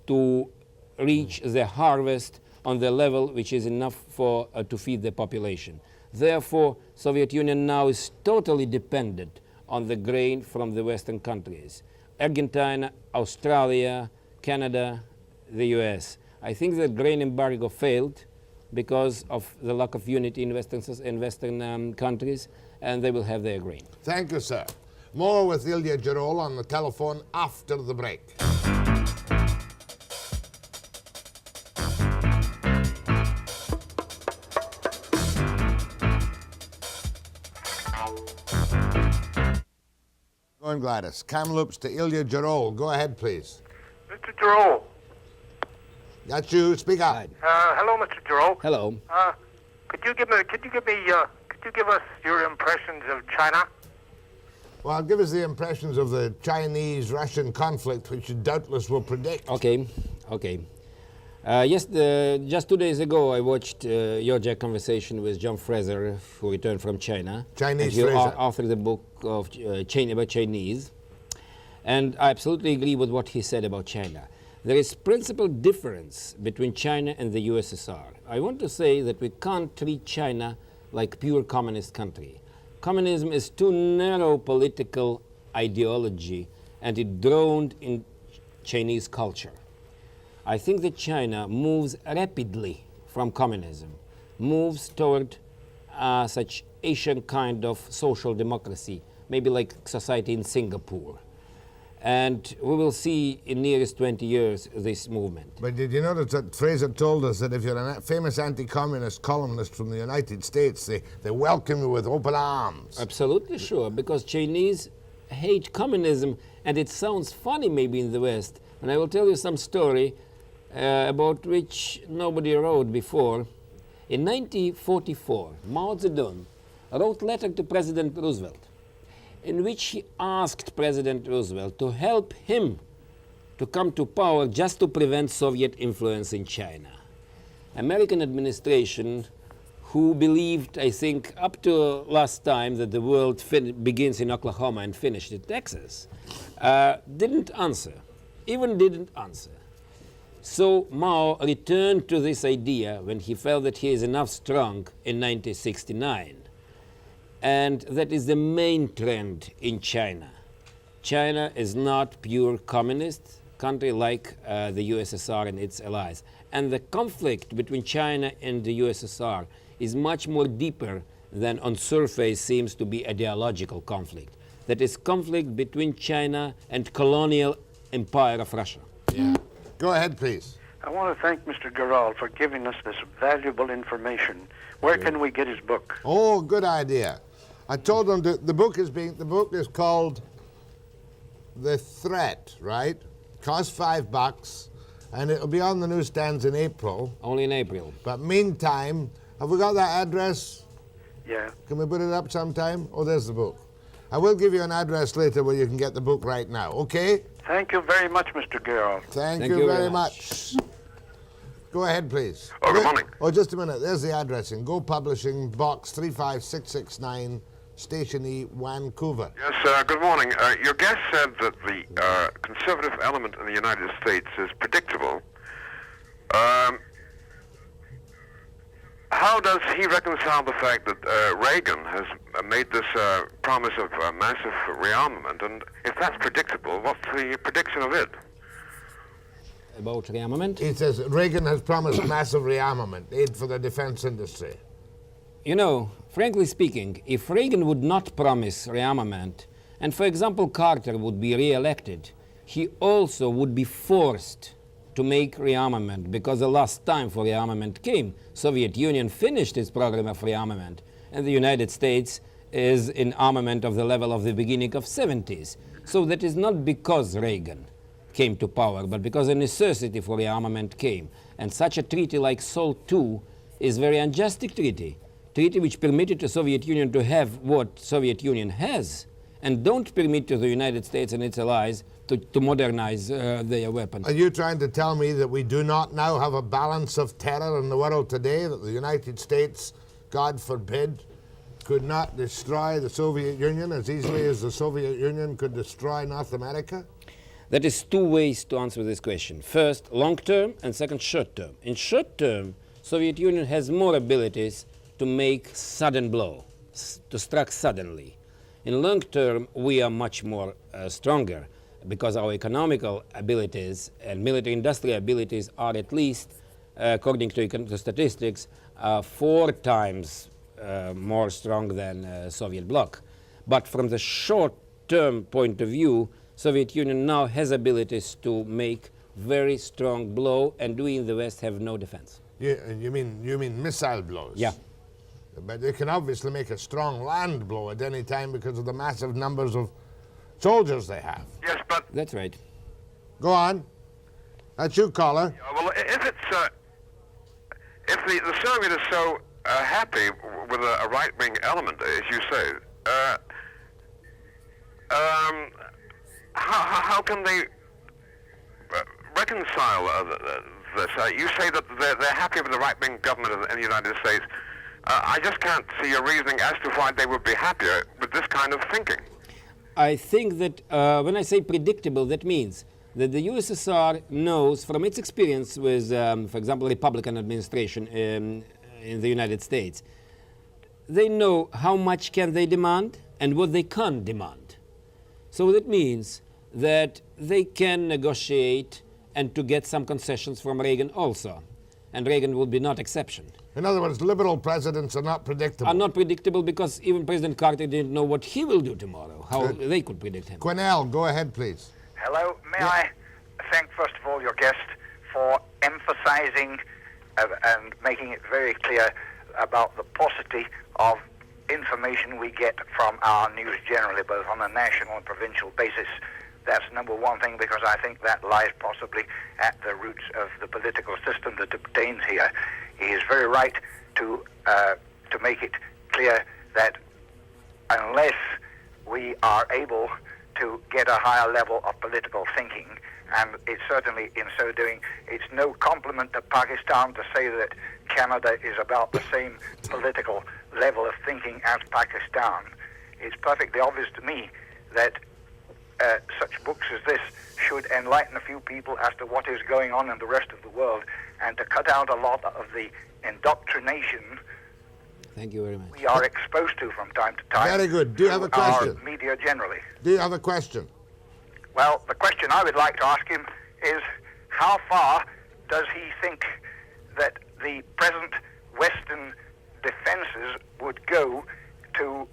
to reach the harvest on the level which is enough for to feed the population. Therefore, Soviet Union now is totally dependent on the grain from the Western countries. Argentina, Australia, Canada, the US. I think the grain embargo failed because of the lack of unity in Western countries, and they will have their grain. Thank you, sir. More with Ilya Gerol on the telephone after the break. Going, Gladys. Kamloops to Ilya Gerol. Go ahead, please. Mr. Gerol. That's you. Speak up. Hello, Mr. Gerol. Hello. Could you give us your impressions of China? Well, give us the impressions of the Chinese-Russian conflict, which you doubtless will predict. Okay. Yes, just 2 days ago, I watched your Jack conversation with John Fraser, who returned from China. Chinese and he Fraser. authored the book of about Chinese. And I absolutely agree with what he said about China. There is principal difference between China and the USSR. I want to say that we can't treat China like pure communist country. Communism is too narrow political ideology, and it drowned in Chinese culture. I think that China moves rapidly from communism, moves toward such Asian kind of social democracy, maybe like society in Singapore. And we will see in nearest 20 years this movement. But did you notice that Fraser told us that if you're a famous anti-communist columnist from the United States, they welcome you with open arms? Absolutely sure, because Chinese hate communism, and it sounds funny maybe in the West. And I will tell you some story about which nobody wrote before. In 1944, Mao Zedong wrote a letter to President Roosevelt in which he asked President Roosevelt to help him to come to power just to prevent Soviet influence in China. American administration, who believed, I think, up to last time that the world begins in Oklahoma and finished in Texas, didn't answer, even didn't answer. So Mao returned to this idea when he felt that he is enough strong in 1969. And that is the main trend in China. China is not pure communist country like the USSR and its allies. And the conflict between China and the USSR is much more deeper than on surface seems to be ideological conflict. That is conflict between China and colonial empire of Russia. Yeah. Go ahead, please. I want to thank Mr. Gerol for giving us this valuable information. Where can we get his book? Oh, good idea. I told them that the book is called The Threat, right? Costs $5, and it'll be on the newsstands in April. Only in April. But meantime, have we got that address? Yeah. Can we put it up sometime? Oh, there's the book. I will give you an address later where you can get the book right now, okay? Thank you very much, Mr. Gerol. Thank you very much. Go ahead, please. Oh, good morning. Oh, just a minute. There's the addressing. Go Publishing, Box 35669, Station E, Vancouver. Yes, good morning. Your guest said that the conservative element in the United States is predictable. How does he reconcile the fact that Reagan has made this promise of massive rearmament? And if that's predictable, what's the prediction of it? About rearmament? He says Reagan has promised massive rearmament, aid for the defense industry. You know, frankly speaking, if Reagan would not promise rearmament, and for example Carter would be re-elected, he also would be forced to make rearmament, because the last time for rearmament came, Soviet Union finished its program of rearmament, and the United States is in armament of the level of the beginning of 70s. So that is not because Reagan came to power, but because a necessity for rearmament came. And such a treaty like SALT II is very unjust treaty which permitted the Soviet Union to have what Soviet Union has, and don't permit to the United States and its allies to modernize their weapons. Are you trying to tell me that we do not now have a balance of terror in the world today, that the United States, God forbid, could not destroy the Soviet Union as easily as the Soviet Union could destroy North America? That is two ways to answer this question. First, long term, and second, short term. In short term, Soviet Union has more abilities to make sudden blow, to strike suddenly. In long term, we are much more stronger, because our economical abilities and military industrial abilities are at least, according to statistics, 4 times more strong than Soviet bloc. But from the short-term point of view, Soviet Union now has abilities to make very strong blow, and we in the West have no defense. You mean missile blows? Yeah. But they can obviously make a strong land blow at any time because of the massive numbers of soldiers they have. Yes, but... That's right. Go on. That's you, caller. Well, if it's... if the Soviet is so happy with a right-wing element, as you say, how can they reconcile this? You say that they're happy with the right-wing government in the United States. I just can't see a reasoning as to why they would be happier with this kind of thinking. I think that when I say predictable, that means that the USSR knows from its experience with, for example, Republican administration in the United States, they know how much can they demand and what they can't demand. So that means that they can negotiate and to get some concessions from Reagan also. And Reagan will be not exception. In other words, liberal presidents are not predictable. Are not predictable because even President Carter didn't know what he will do tomorrow, how they could predict him. Quinnell, go ahead, please. Hello. May I thank, first of all, your guest for emphasizing and making it very clear about the paucity of information we get from our news generally, both on a national and provincial basis. That's number one thing, because I think that lies possibly at the roots of the political system that obtains here. He is very right to make it clear that unless we are able to get a higher level of political thinking, and it's certainly in so doing, it's no compliment to Pakistan to say that Canada is about the same political level of thinking as Pakistan. It's perfectly obvious to me that such books as this should enlighten a few people as to what is going on in the rest of the world, and to cut out a lot of the indoctrination Thank you very much. we are exposed to from time to time. Very good. Do you have a question? Our media generally. Do you have a question? Well, the question I would like to ask him is, how far does he think that the present Western defenses would go to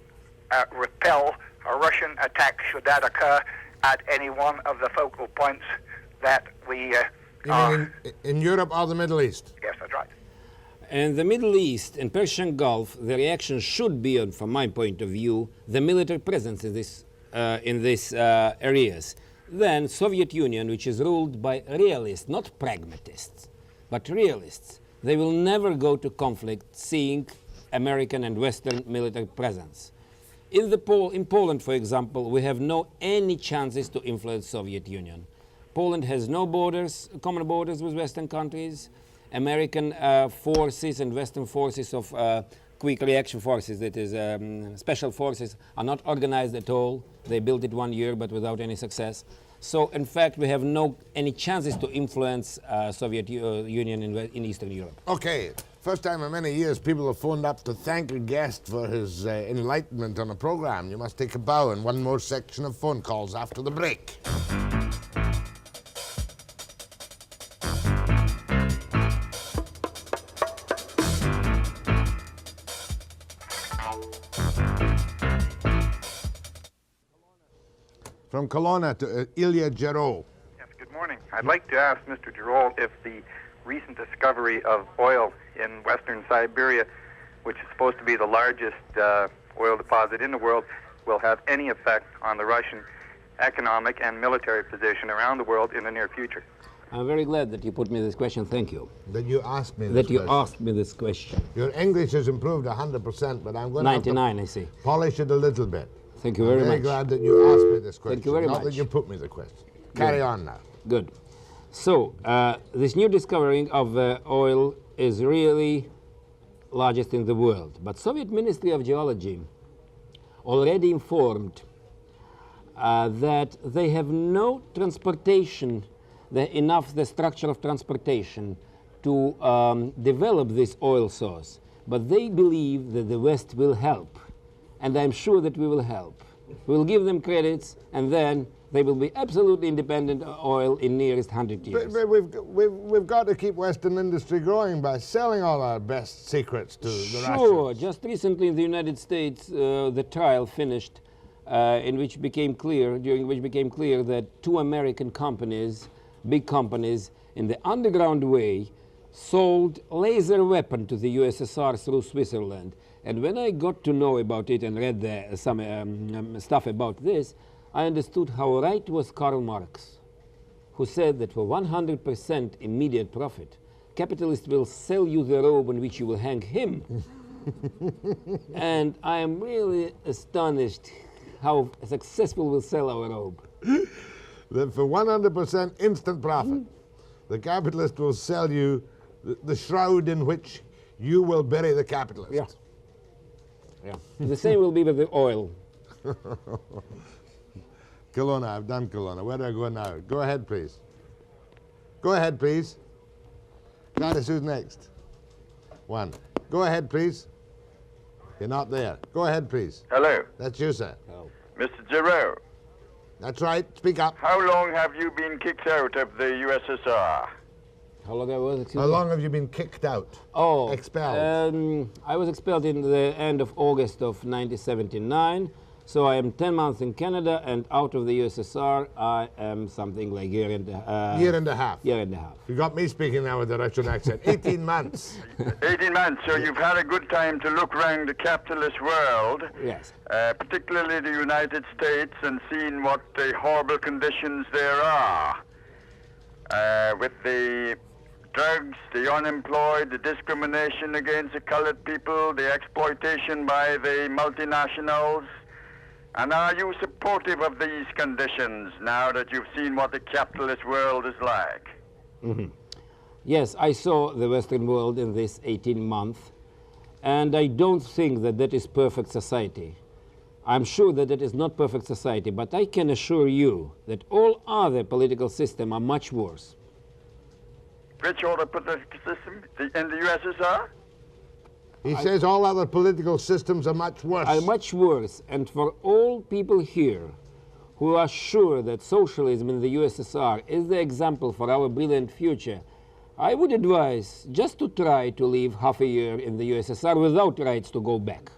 repel a Russian attack, should that occur at any one of the focal points that we in Europe or the Middle East? Yes, that's right. In the Middle East and Persian Gulf, the reaction should be, from my point of view, the military presence in these areas. Then Soviet Union, which is ruled by realists, not pragmatists, but realists, they will never go to conflict seeing American and Western military presence. In Poland, for example, we have any chances to influence Soviet Union. Poland has no borders, common borders with Western countries. American forces and Western forces of quick reaction forces, that is special forces, are not organized at all. They built it 1 year but without any success. So in fact we have any chances to influence Soviet Union in Eastern Europe. Okay, first time in many years people have phoned up to thank a guest for his enlightenment on a program. You must take a bow and one more section of phone calls after the break. From Kelowna to Ilya Gerol. Yes, good morning. I'd like to ask Mr. Gerol if the recent discovery of oil in western Siberia, which is supposed to be the largest oil deposit in the world, will have any effect on the Russian economic and military position around the world in the near future. I'm very glad that you put me this question. Thank you. That you asked me this That you question. asked me this question. Your English has improved 100%, but I'm going 99, I see. Polish it a little bit. Thank you very much. I'm very glad that you asked me this question. Thank you very Not much. that you put me the question. Carry on now. Good. So, this new discovering of oil is really largest in the world. But Soviet Ministry of Geology already informed that they have no transportation, enough the structure of transportation to develop this oil source. But they believe that the West will help. And I'm sure that we will help. We'll give them credits, and then they will be absolutely independent of oil in nearest 100 years. But we've got to keep Western industry growing by selling all our best secrets to the Russians. Sure. Just recently in the United States, the trial finished during which became clear that two American companies, big companies, in the underground way, sold laser weapon to the USSR through Switzerland. And when I got to know about it and read some stuff about this, I understood how right was Karl Marx, who said that for 100% immediate profit, capitalists will sell you the robe on which you will hang him. And I am really astonished how successful we'll sell our robe. That for 100% instant profit, the capitalist will sell you the shroud in which you will bury the capitalist. Yeah. Yeah. The same will be with the oil. Kelowna, I've done Kelowna. Where do I go now? Go ahead, please. Go ahead, please. Gladys, who's next? One. Go ahead, please. You're not there. Go ahead, please. Hello. That's you, sir. Oh. Mr. Gerol. That's right. Speak up. How long have you been kicked out of the USSR? How long I was? How long have you been kicked out? Oh, expelled. I was expelled in the end of August of 1979. So I am 10 months in Canada, and out of the USSR, I am something like Year and a half. Year and a half. You got me speaking now with a Russian accent. 18 months. 18 months, so you've had a good time to look around the capitalist world. Yes. Particularly the United States, and seen what the horrible conditions there are. With the drugs, the unemployed, the discrimination against the colored people, the exploitation by the multinationals. And are you supportive of these conditions now that you've seen what the capitalist world is like? Mm-hmm. Yes, I saw the Western world in this 18 months, and I don't think that that is perfect society. I'm sure that it is not perfect society, but I can assure you that all other political systems are much worse. Which other political system? In the USSR? He says all other political systems are much worse. Are much worse, and for all people here who are sure that socialism in the USSR is the example for our brilliant future, I would advise just to try to live half a year in the USSR without rights to go back.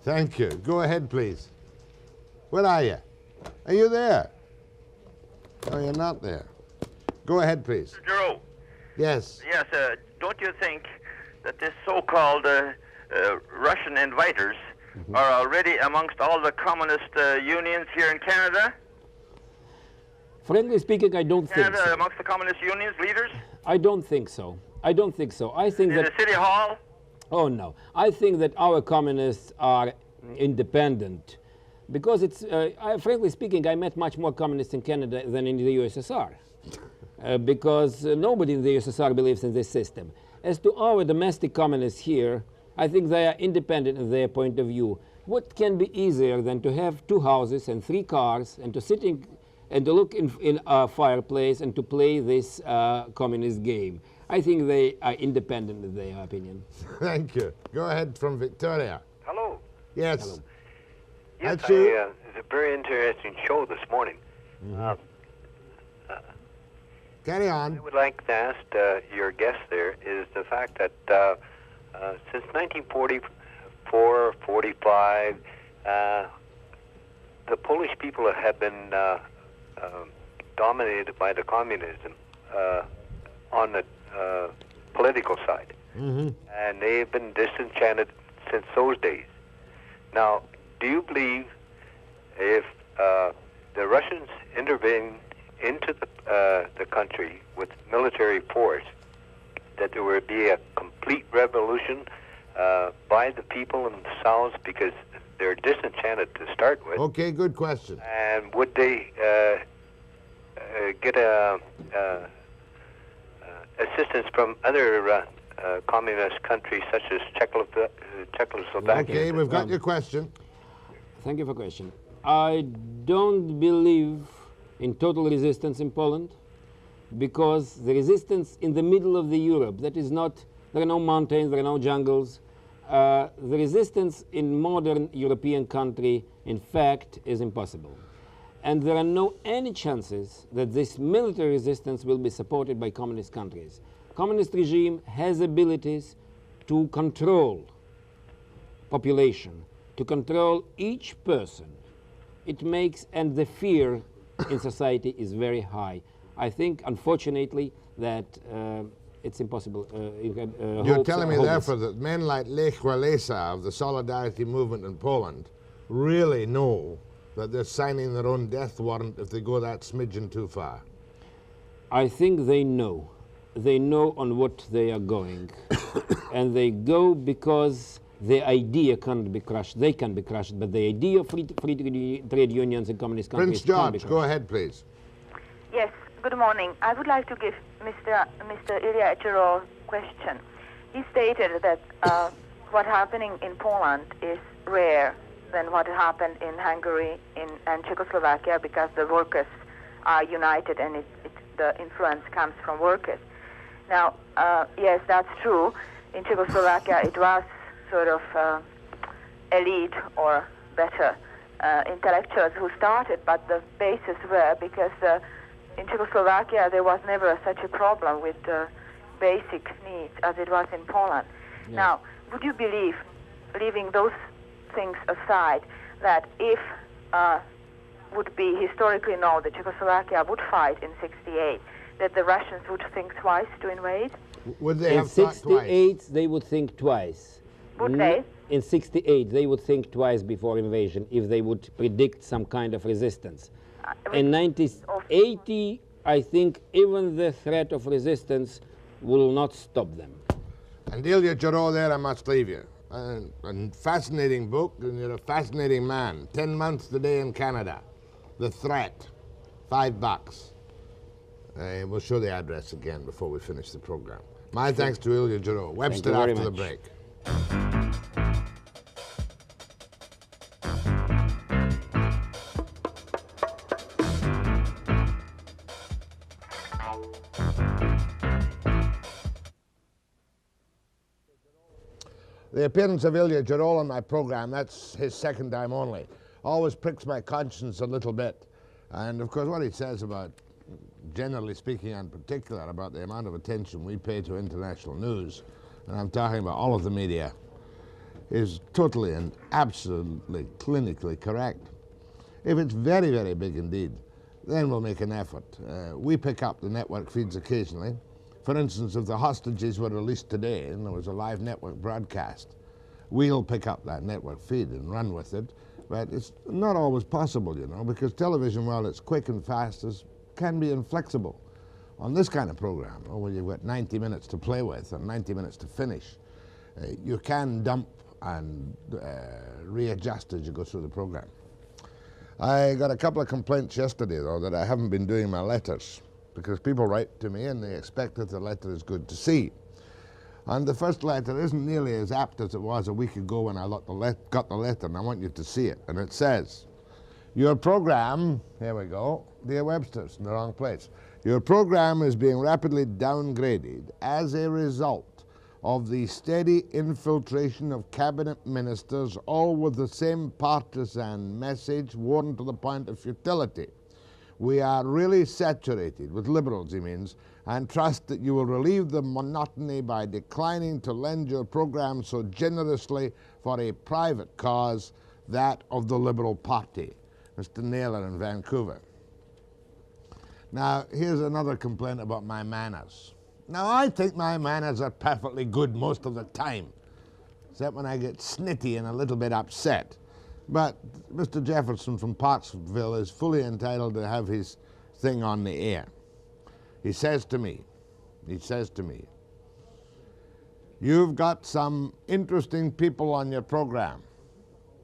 Thank you. Go ahead, please. Where are you? Are you there? Oh, you're not there. Go ahead, please. Gerol. Yes. Yes, don't you think that this so-called Russian inviters are already amongst all the communist unions here in Canada? Frankly speaking, I don't think Canada so. amongst the communist unions leaders? I don't think so. I don't think so. I think In that... the City Hall? Oh, no. I think that our communists are independent. Because it's, frankly speaking, I met much more communists in Canada than in the USSR. Because nobody in the USSR believes in this system. As to our domestic communists here, I think they are independent in their point of view. What can be easier than to have 2 houses and 3 cars and to sit in, and to look in a fireplace and to play this communist game? I think they are independent in their opinion. Thank you. Go ahead from Victoria. Hello. Yes. Hello. Yes, it's a very interesting show this morning. Carry on. I would like to ask your guest there is the fact that since 1944, 45, the Polish people have been dominated by the communism on the political side. And they've been disenchanted since those days. Now, do you believe if the Russians intervene into the country with military force, that there would be a complete revolution by the people themselves because they're disenchanted to start with? Okay, good question. And would they get assistance from other communist countries such as Czechoslovakia? Okay, we've got your question. Thank you for the question. I don't believe in total resistance in Poland because the resistance in the middle of the Europe, that is not, there are no mountains, there are no jungles. The resistance in modern European country, in fact, is impossible. And there are any chances that this military resistance will be supported by communist countries. Communist regime has abilities to control population, to control each person. It makes, and the fear in society is very high. I think, unfortunately, that it's impossible. You're telling me, therefore, that men like Lech Walesa of the Solidarity movement in Poland really know that they're signing their own death warrant if they go that smidgen too far? I think they know. They know on what they are going. And they go because the idea can't be crushed. They can be crushed, but the idea of free trade unions in communist countries Prince George, go ahead, please. Yes, good morning. I would like to give Mr. Ilya Gerol a question. He stated that what happening in Poland is rare than what happened in Hungary and Czechoslovakia because the workers are united and the influence comes from workers. Now, yes, that's true. In Czechoslovakia, it was sort of elite or better intellectuals who started, but the basis were because in Czechoslovakia there was never such a problem with basic needs as it was in Poland. Yes. Now, would you believe, leaving those things aside, that if would be historically known that Czechoslovakia would fight in 68, that the Russians would think twice to invade? Would they in have thought 68, twice? they would think twice. Would they? In 68, they would think twice before invasion if they would predict some kind of resistance. In 1980, I think even the threat of resistance will not stop them. And Ilya Gerol, there I must leave you. A fascinating book, and you're a fascinating man. 10 months today in Canada. The Threat, $5. We'll show the address again before we finish the program. My thanks to Ilya Gerol. Webster after the break. The appearance of Ilya Gerol on my program, that's his second time only, always pricks my conscience a little bit. And of course what he says about, generally speaking in particular, about the amount of attention we pay to international news, and I'm talking about all of the media, is totally and absolutely clinically correct. If it's very, very big indeed, then we'll make an effort. We pick up the network feeds occasionally. For instance, if the hostages were released today and there was a live network broadcast, we'll pick up that network feed and run with it. But it's not always possible, you know, because television, while it's quick and fast, can be inflexible. On this kind of program, where you've got 90 minutes to play with and 90 minutes to finish, you can dump and readjust as you go through the program. I got a couple of complaints yesterday, though, that I haven't been doing my letters, because people write to me and they expect that the letter is good to see. And the first letter isn't nearly as apt as it was a week ago when I got the letter, and I want you to see it. And it says, your program, here we go, dear Webster's in the wrong place. Your program is being rapidly downgraded as a result of the steady infiltration of cabinet ministers, all with the same partisan message, worn to the point of futility. We are really saturated with liberals, he means, and trust that you will relieve the monotony by declining to lend your program so generously for a private cause, that of the Liberal Party. Mr. Naylor in Vancouver. Now, here's another complaint about my manners. Now, I think my manners are perfectly good most of the time, except when I get snitty and a little bit upset. But Mr. Jefferson from Parksville is fully entitled to have his thing on the air. He says to me, you've got some interesting people on your program.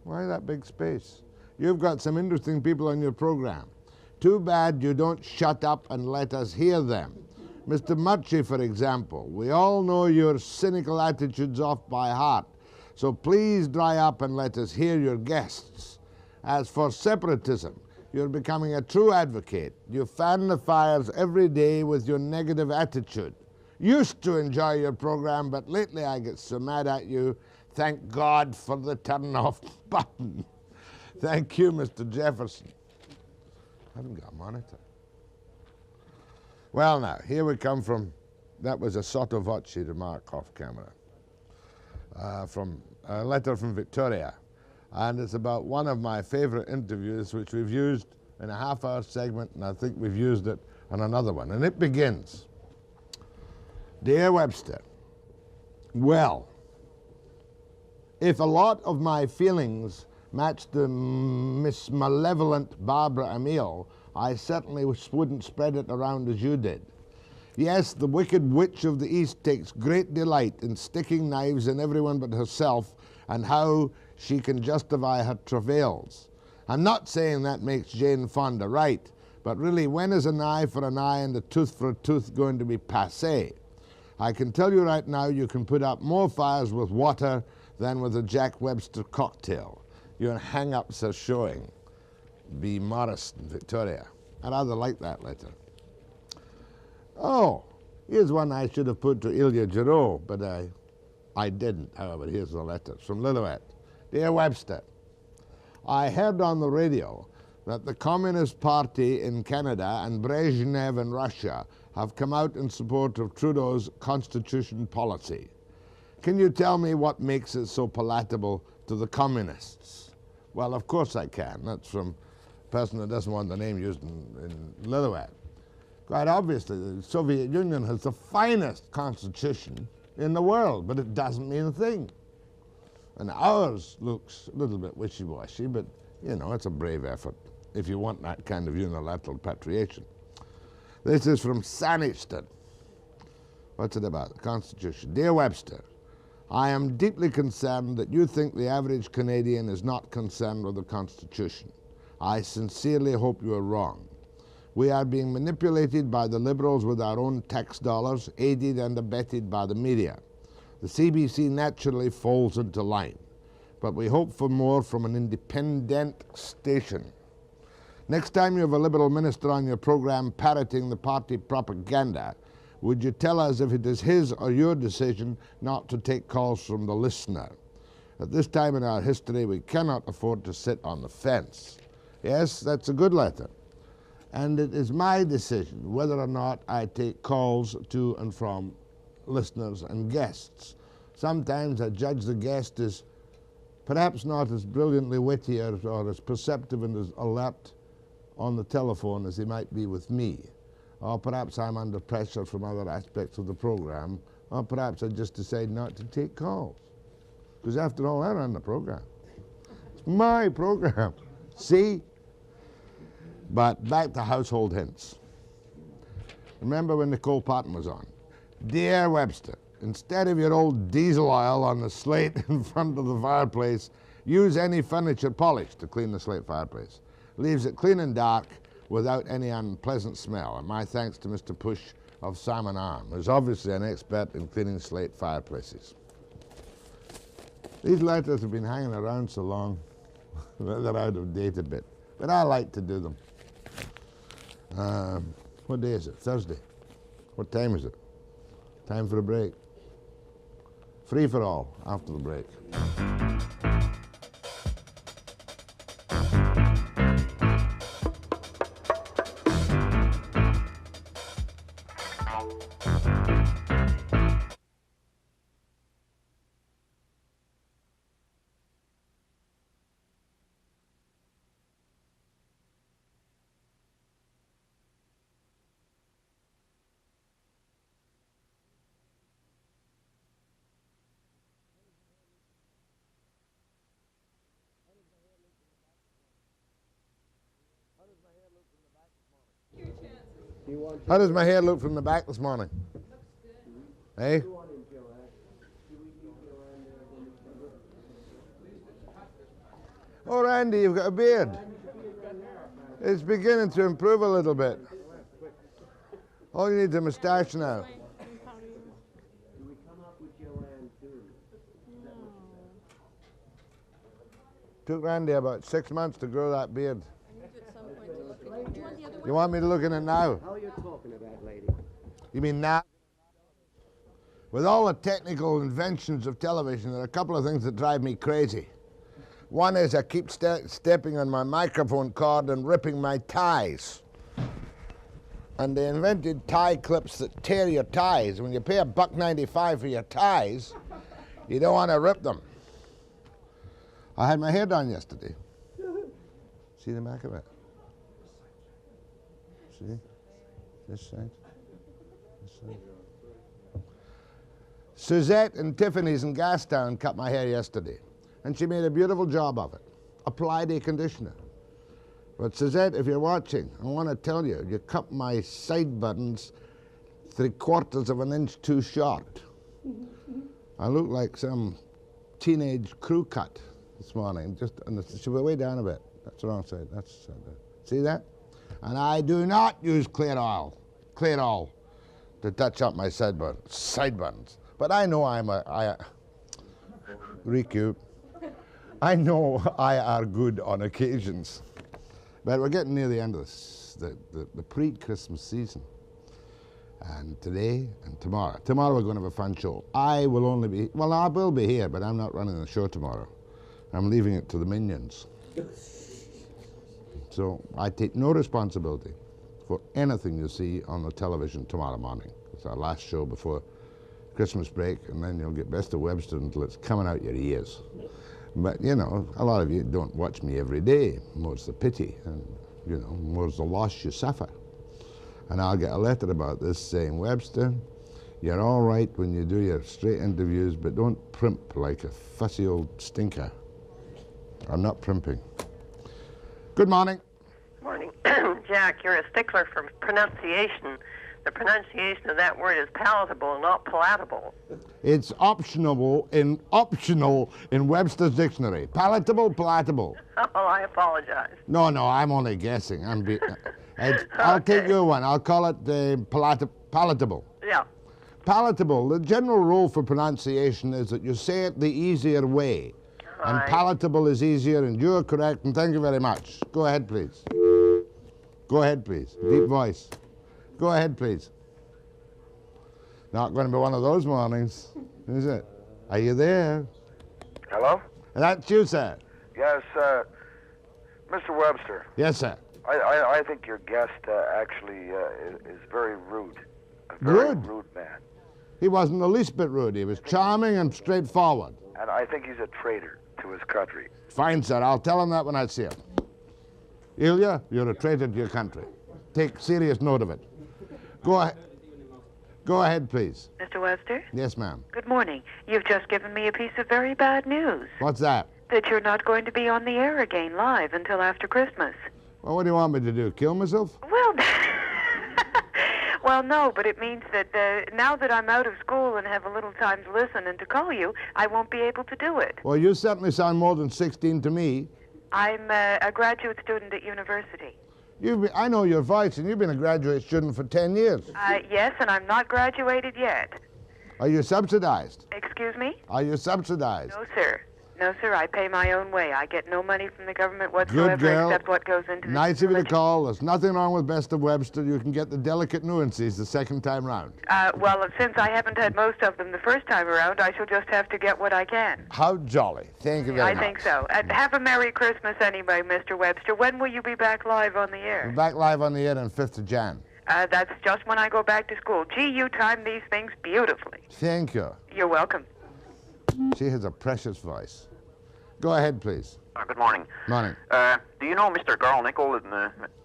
Why that big space? You've got some interesting people on your program. Too bad you don't shut up and let us hear them. Mr. Murchie, for example, we all know your cynical attitudes off by heart. So please dry up and let us hear your guests. As for separatism, you're becoming a true advocate. You fan the fires every day with your negative attitude. Used to enjoy your program, but lately I get so mad at you. Thank God for the turn off button. Thank you, Mr. Jefferson. I haven't got a monitor. Well, now, here we come from, that was a sotto voce remark off camera. From a letter from Victoria, and it's about one of my favorite interviews which we've used in a half-hour segment, and I think we've used it on another one, and it begins, Dear Webster, well, if a lot of my feelings matched the Miss Malevolent Barbara Emile, I certainly wouldn't spread it around as you did. Yes, the wicked witch of the East takes great delight in sticking knives in everyone but herself and how she can justify her travails. I'm not saying that makes Jane Fonda right, but really, when is an eye for an eye and a tooth for a tooth going to be passé? I can tell you right now, you can put out more fires with water than with a Jack Webster cocktail. Your hang-ups are showing. B. Morris, Victoria. I rather like that letter. Oh, here's one I should have put to Ilya Gerol, but I didn't. However, here's the letter from Lillooet. Dear Webster, I heard on the radio that the Communist Party in Canada and Brezhnev in Russia have come out in support of Trudeau's constitution policy. Can you tell me what makes it so palatable to the communists? Well, of course I can. That's from a person that doesn't want the name used in Lithuania. Quite obviously, the Soviet Union has the finest constitution in the world, but it doesn't mean a thing. And ours looks a little bit wishy-washy, but, you know, it's a brave effort if you want that kind of unilateral repatriation. This is from Saniston. What's it about? The Constitution. Dear Webster, I am deeply concerned that you think the average Canadian is not concerned with the Constitution. I sincerely hope you are wrong. We are being manipulated by the Liberals with our own tax dollars, aided and abetted by the media. The CBC naturally falls into line, but we hope for more from an independent station. Next time you have a Liberal minister on your program parroting the party propaganda, would you tell us if it is his or your decision not to take calls from the listener? At this time in our history, we cannot afford to sit on the fence. Yes, that's a good letter. And it is my decision whether or not I take calls to and from listeners and guests. Sometimes I judge the guest as perhaps not as brilliantly witty or as perceptive and as alert on the telephone as he might be with me. Or perhaps I'm under pressure from other aspects of the program, or perhaps I just decide not to take calls. Because after all, I run the program. It's my program. See? But back to household hints. Remember when Nicole Patton was on? Dear Webster, instead of your old diesel oil on the slate in front of the fireplace, use any furniture polish to clean the slate fireplace. Leaves it clean and dark without any unpleasant smell. And my thanks to Mr. Push of Salmon Arm, who's obviously an expert in cleaning slate fireplaces. These letters have been hanging around so long that they're out of date a bit, but I like to do them. What day is it? Thursday. What time is it? Time for a break. Free for all after the break. How does my hair look from the back this morning? Hey? Oh, Randy, you've got a beard. It's beginning to improve a little bit. All you need is a moustache now. Took Randy about 6 months to grow that beard. You want me to look in it now? How are you talking about, lady? You mean now? With all the technical inventions of television, there are a couple of things that drive me crazy. One is I keep stepping on my microphone cord and ripping my ties. And they invented tie clips that tear your ties. When you pay $1.95 for your ties, you don't want to rip them. I had my hair done yesterday. See the back of it? See? This side? This side? Suzette and Tiffany's in Gastown cut my hair yesterday, and she made a beautiful job of it. Applied a conditioner. But Suzette, if you're watching, I want to tell you, you cut my sideburns 3/4 of an inch too short. I look like some teenage crew cut this morning. Just, and it should be way down a bit. That's the wrong side. That's the side. See that? And I do not use clear oil to touch up my sideburns. But I know Riku, I know I are good on occasions. But we're getting near the end of this, the pre-Christmas season. And today and tomorrow. Tomorrow we're going to have a fun show. I will be here, but I'm not running the show tomorrow. I'm leaving it to the minions. So I take no responsibility for anything you see on the television tomorrow morning. It's our last show before Christmas break, and then you'll get Best of Webster until it's coming out your ears. But, you know, a lot of you don't watch me every day. More's the pity, and, you know, more's the loss you suffer. And I'll get a letter about this saying, Webster, you're all right when you do your straight interviews, but don't primp like a fussy old stinker. I'm not primping. Good morning. Morning. Jack, you're a stickler for pronunciation. The pronunciation of that word is palatable, not palatable. It's optional in Webster's dictionary. Palatable, palatable. Oh, I apologize. No, I'm only guessing. I'll take your one. I'll call it palatable. Yeah. Palatable. The general rule for pronunciation is that you say it the easier way. And palatable is easier, and you're correct, and thank you very much. Go ahead, please. Go ahead, please. Deep voice. Go ahead, please. Not going to be one of those mornings, is it? Are you there? Hello? That's you, sir. Yes, Mr. Webster. Yes, sir. I think your guest actually is very rude. A very rude man. He wasn't the least bit rude. He was charming and straightforward. And I think he's a traitor to his country. Fine, sir. I'll tell him that when I see him. Ilya, you're a traitor to your country. Take serious note of it. Go ahead. Go ahead, please. Mr. Webster? Yes, ma'am. Good morning. You've just given me a piece of very bad news. What's that? That you're not going to be on the air again live until after Christmas. Well, what do you want me to do, kill myself? Well, well, no, but it means that now that I'm out of school and have a little time to listen and to call you, I won't be able to do it. Well, you certainly sound more than 16 to me. I'm a graduate student at university. I know your voice, and you've been a graduate student for 10 years. Yes, and I'm not graduated yet. Are you subsidized? Excuse me? Are you subsidized? No, sir. No, sir, I pay my own way. I get no money from the government whatsoever. Good girl. Except what goes into the Nice of you to call. There's nothing wrong with Best of Webster. You can get the delicate nuances the second time round. Well, since I haven't had most of them the first time around, I shall just have to get what I can. How jolly. Thank you very much. I think so. Have a Merry Christmas anyway, Mr. Webster. When will you be back live on the air? We're back live on the air on 5th of Jan. That's just when I go back to school. Gee, you time these things beautifully. Thank you. You're welcome. She has a precious voice. Go ahead, please. Good morning. Morning. Do you know Mr. Carl Nichol in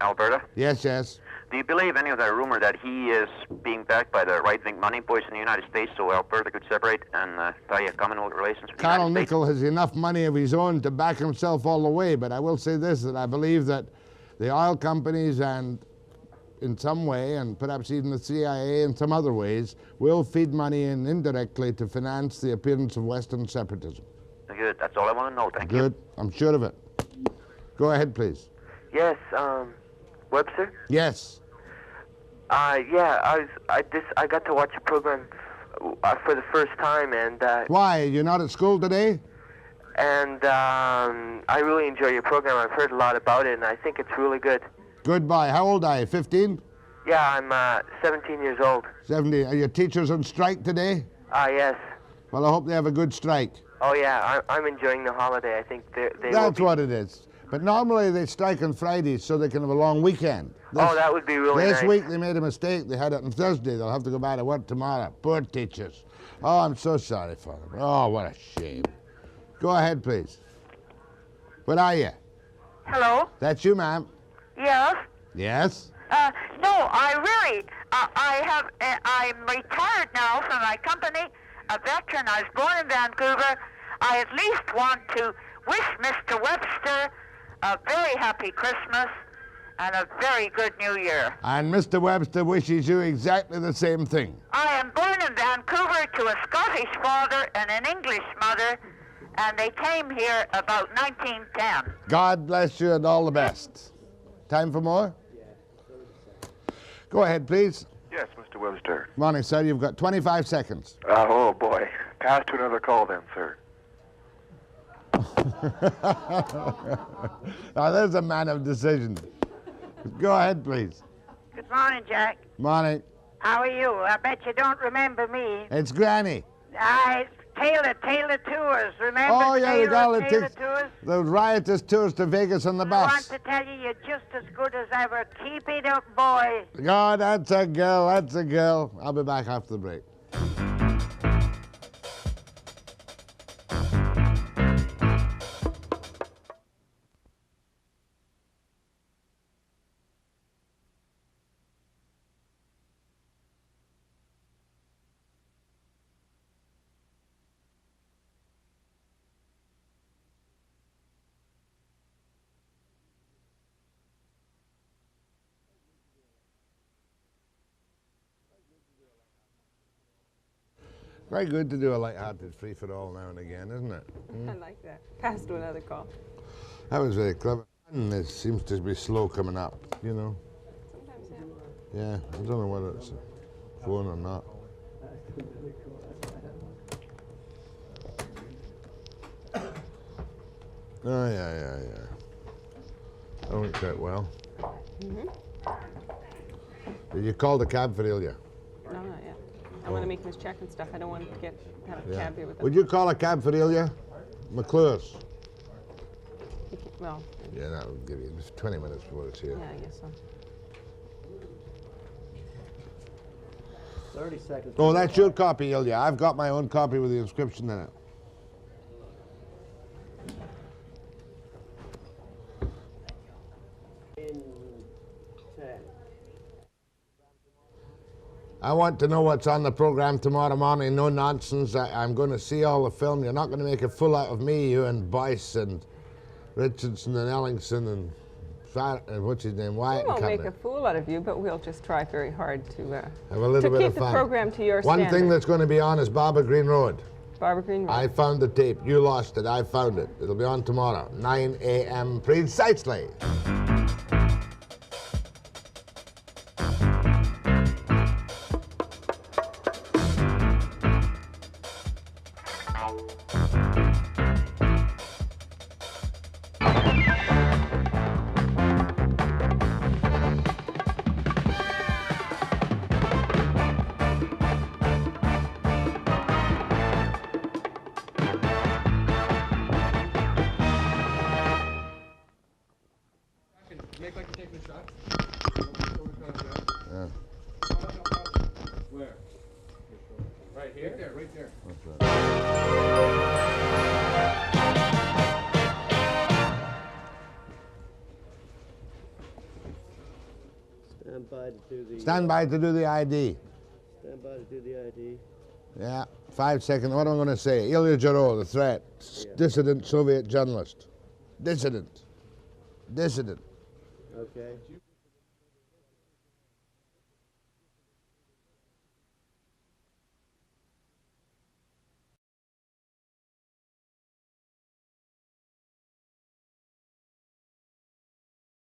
Alberta? Yes, yes. Do you believe any of the rumor that he is being backed by the right-wing money boys in the United States so Alberta could separate and tie a Commonwealth relations with the Carl United States? Nichol has enough money of his own to back himself all the way, but I will say this, that I believe that the oil companies and in some way, and perhaps even the CIA in some other ways, will feed money in indirectly to finance the appearance of Western separatism. Good. That's all I want to know. Thank you. Good. I'm sure of it. Go ahead, please. Yes, Webster? Yes. Yeah, I got to watch a program for the first time, and Why? You're not at school today? and I really enjoy your program. I've heard a lot about it, and I think it's really good. Goodbye. How old are you? 15? Yeah, I'm 17 years old. 17. Are your teachers on strike today? Yes. Well, I hope they have a good strike. Oh, yeah, I'm enjoying the holiday. I think they will That's be... what it is. But normally they strike on Fridays so they can have a long weekend. That would be really This nice. week they made a mistake. They had it on Thursday. They'll have to go back to work tomorrow. Poor teachers. Oh, I'm so sorry for them. Oh, what a shame. Go ahead, please. Where are you? Hello? That's you, ma'am. Yes? Yes? No, I really, I'm retired now from my company, a veteran. I was born in Vancouver. I at least want to wish Mr. Webster a very happy Christmas and a very good New Year. And Mr. Webster wishes you exactly the same thing. I am born in Vancouver to a Scottish father and an English mother, and they came here about 1910. God bless you and all the best. Time for more? Go ahead, please. Yes, Mr. Webster. Morning, sir. You've got 25 seconds. Oh, boy. Pass to another call then, sir. Now, there's a man of decision. Go ahead, please. Good morning, Jack. Morning. How are you? I bet you don't remember me. It's Granny. It's Taylor Tours. Remember Oh, yeah, they got Taylor Tours? the riotous tours to Vegas on the I bus. want to tell you, you're just as good as ever. Keep it up, boy. God, that's a girl, that's a girl. I'll be back after the break. Very good to do a light-hearted free-for-all now and again, isn't it? I like that. Pass to another call. That was very clever. And it seems to be slow coming up, you know. Sometimes, Yeah, I don't know whether it's a phone or not. Oh, yeah. That went quite well. Did you call the cab for Ilya? No, not yet. I want to make this check and stuff. I don't want to have a cab here with them. Would you call a cab for Ilya? McClure's. Well. Yeah, that will give you 20 minutes before it's here. Yeah, I guess so. 30 seconds. Oh, that's your copy, Ilya. I've got my own copy with the inscription in it. I want to know what's on the program tomorrow morning. No nonsense. I'm going to see all the film. You're not going to make a fool out of me, you and Boyce and Richardson and Ellingson and what's his name, Wyatt. We won't make a fool out of you, but we'll just try very hard to have a little bit keep of the fun. program to your One standard. thing that's going to be on is Barbara Green Road. Barbara Green Road. I found the tape. You lost it. I found it. It'll be on tomorrow, 9 a.m. precisely. Make like you're taking a shot. Yeah. Where? Right here? Right there. Stand by to do the... Stand by to do the ID. Stand by to do the ID. Yeah, 5 seconds. What am I going to say? Ilya Gerol, the threat. Dissident Soviet journalist. Dissident. Okay.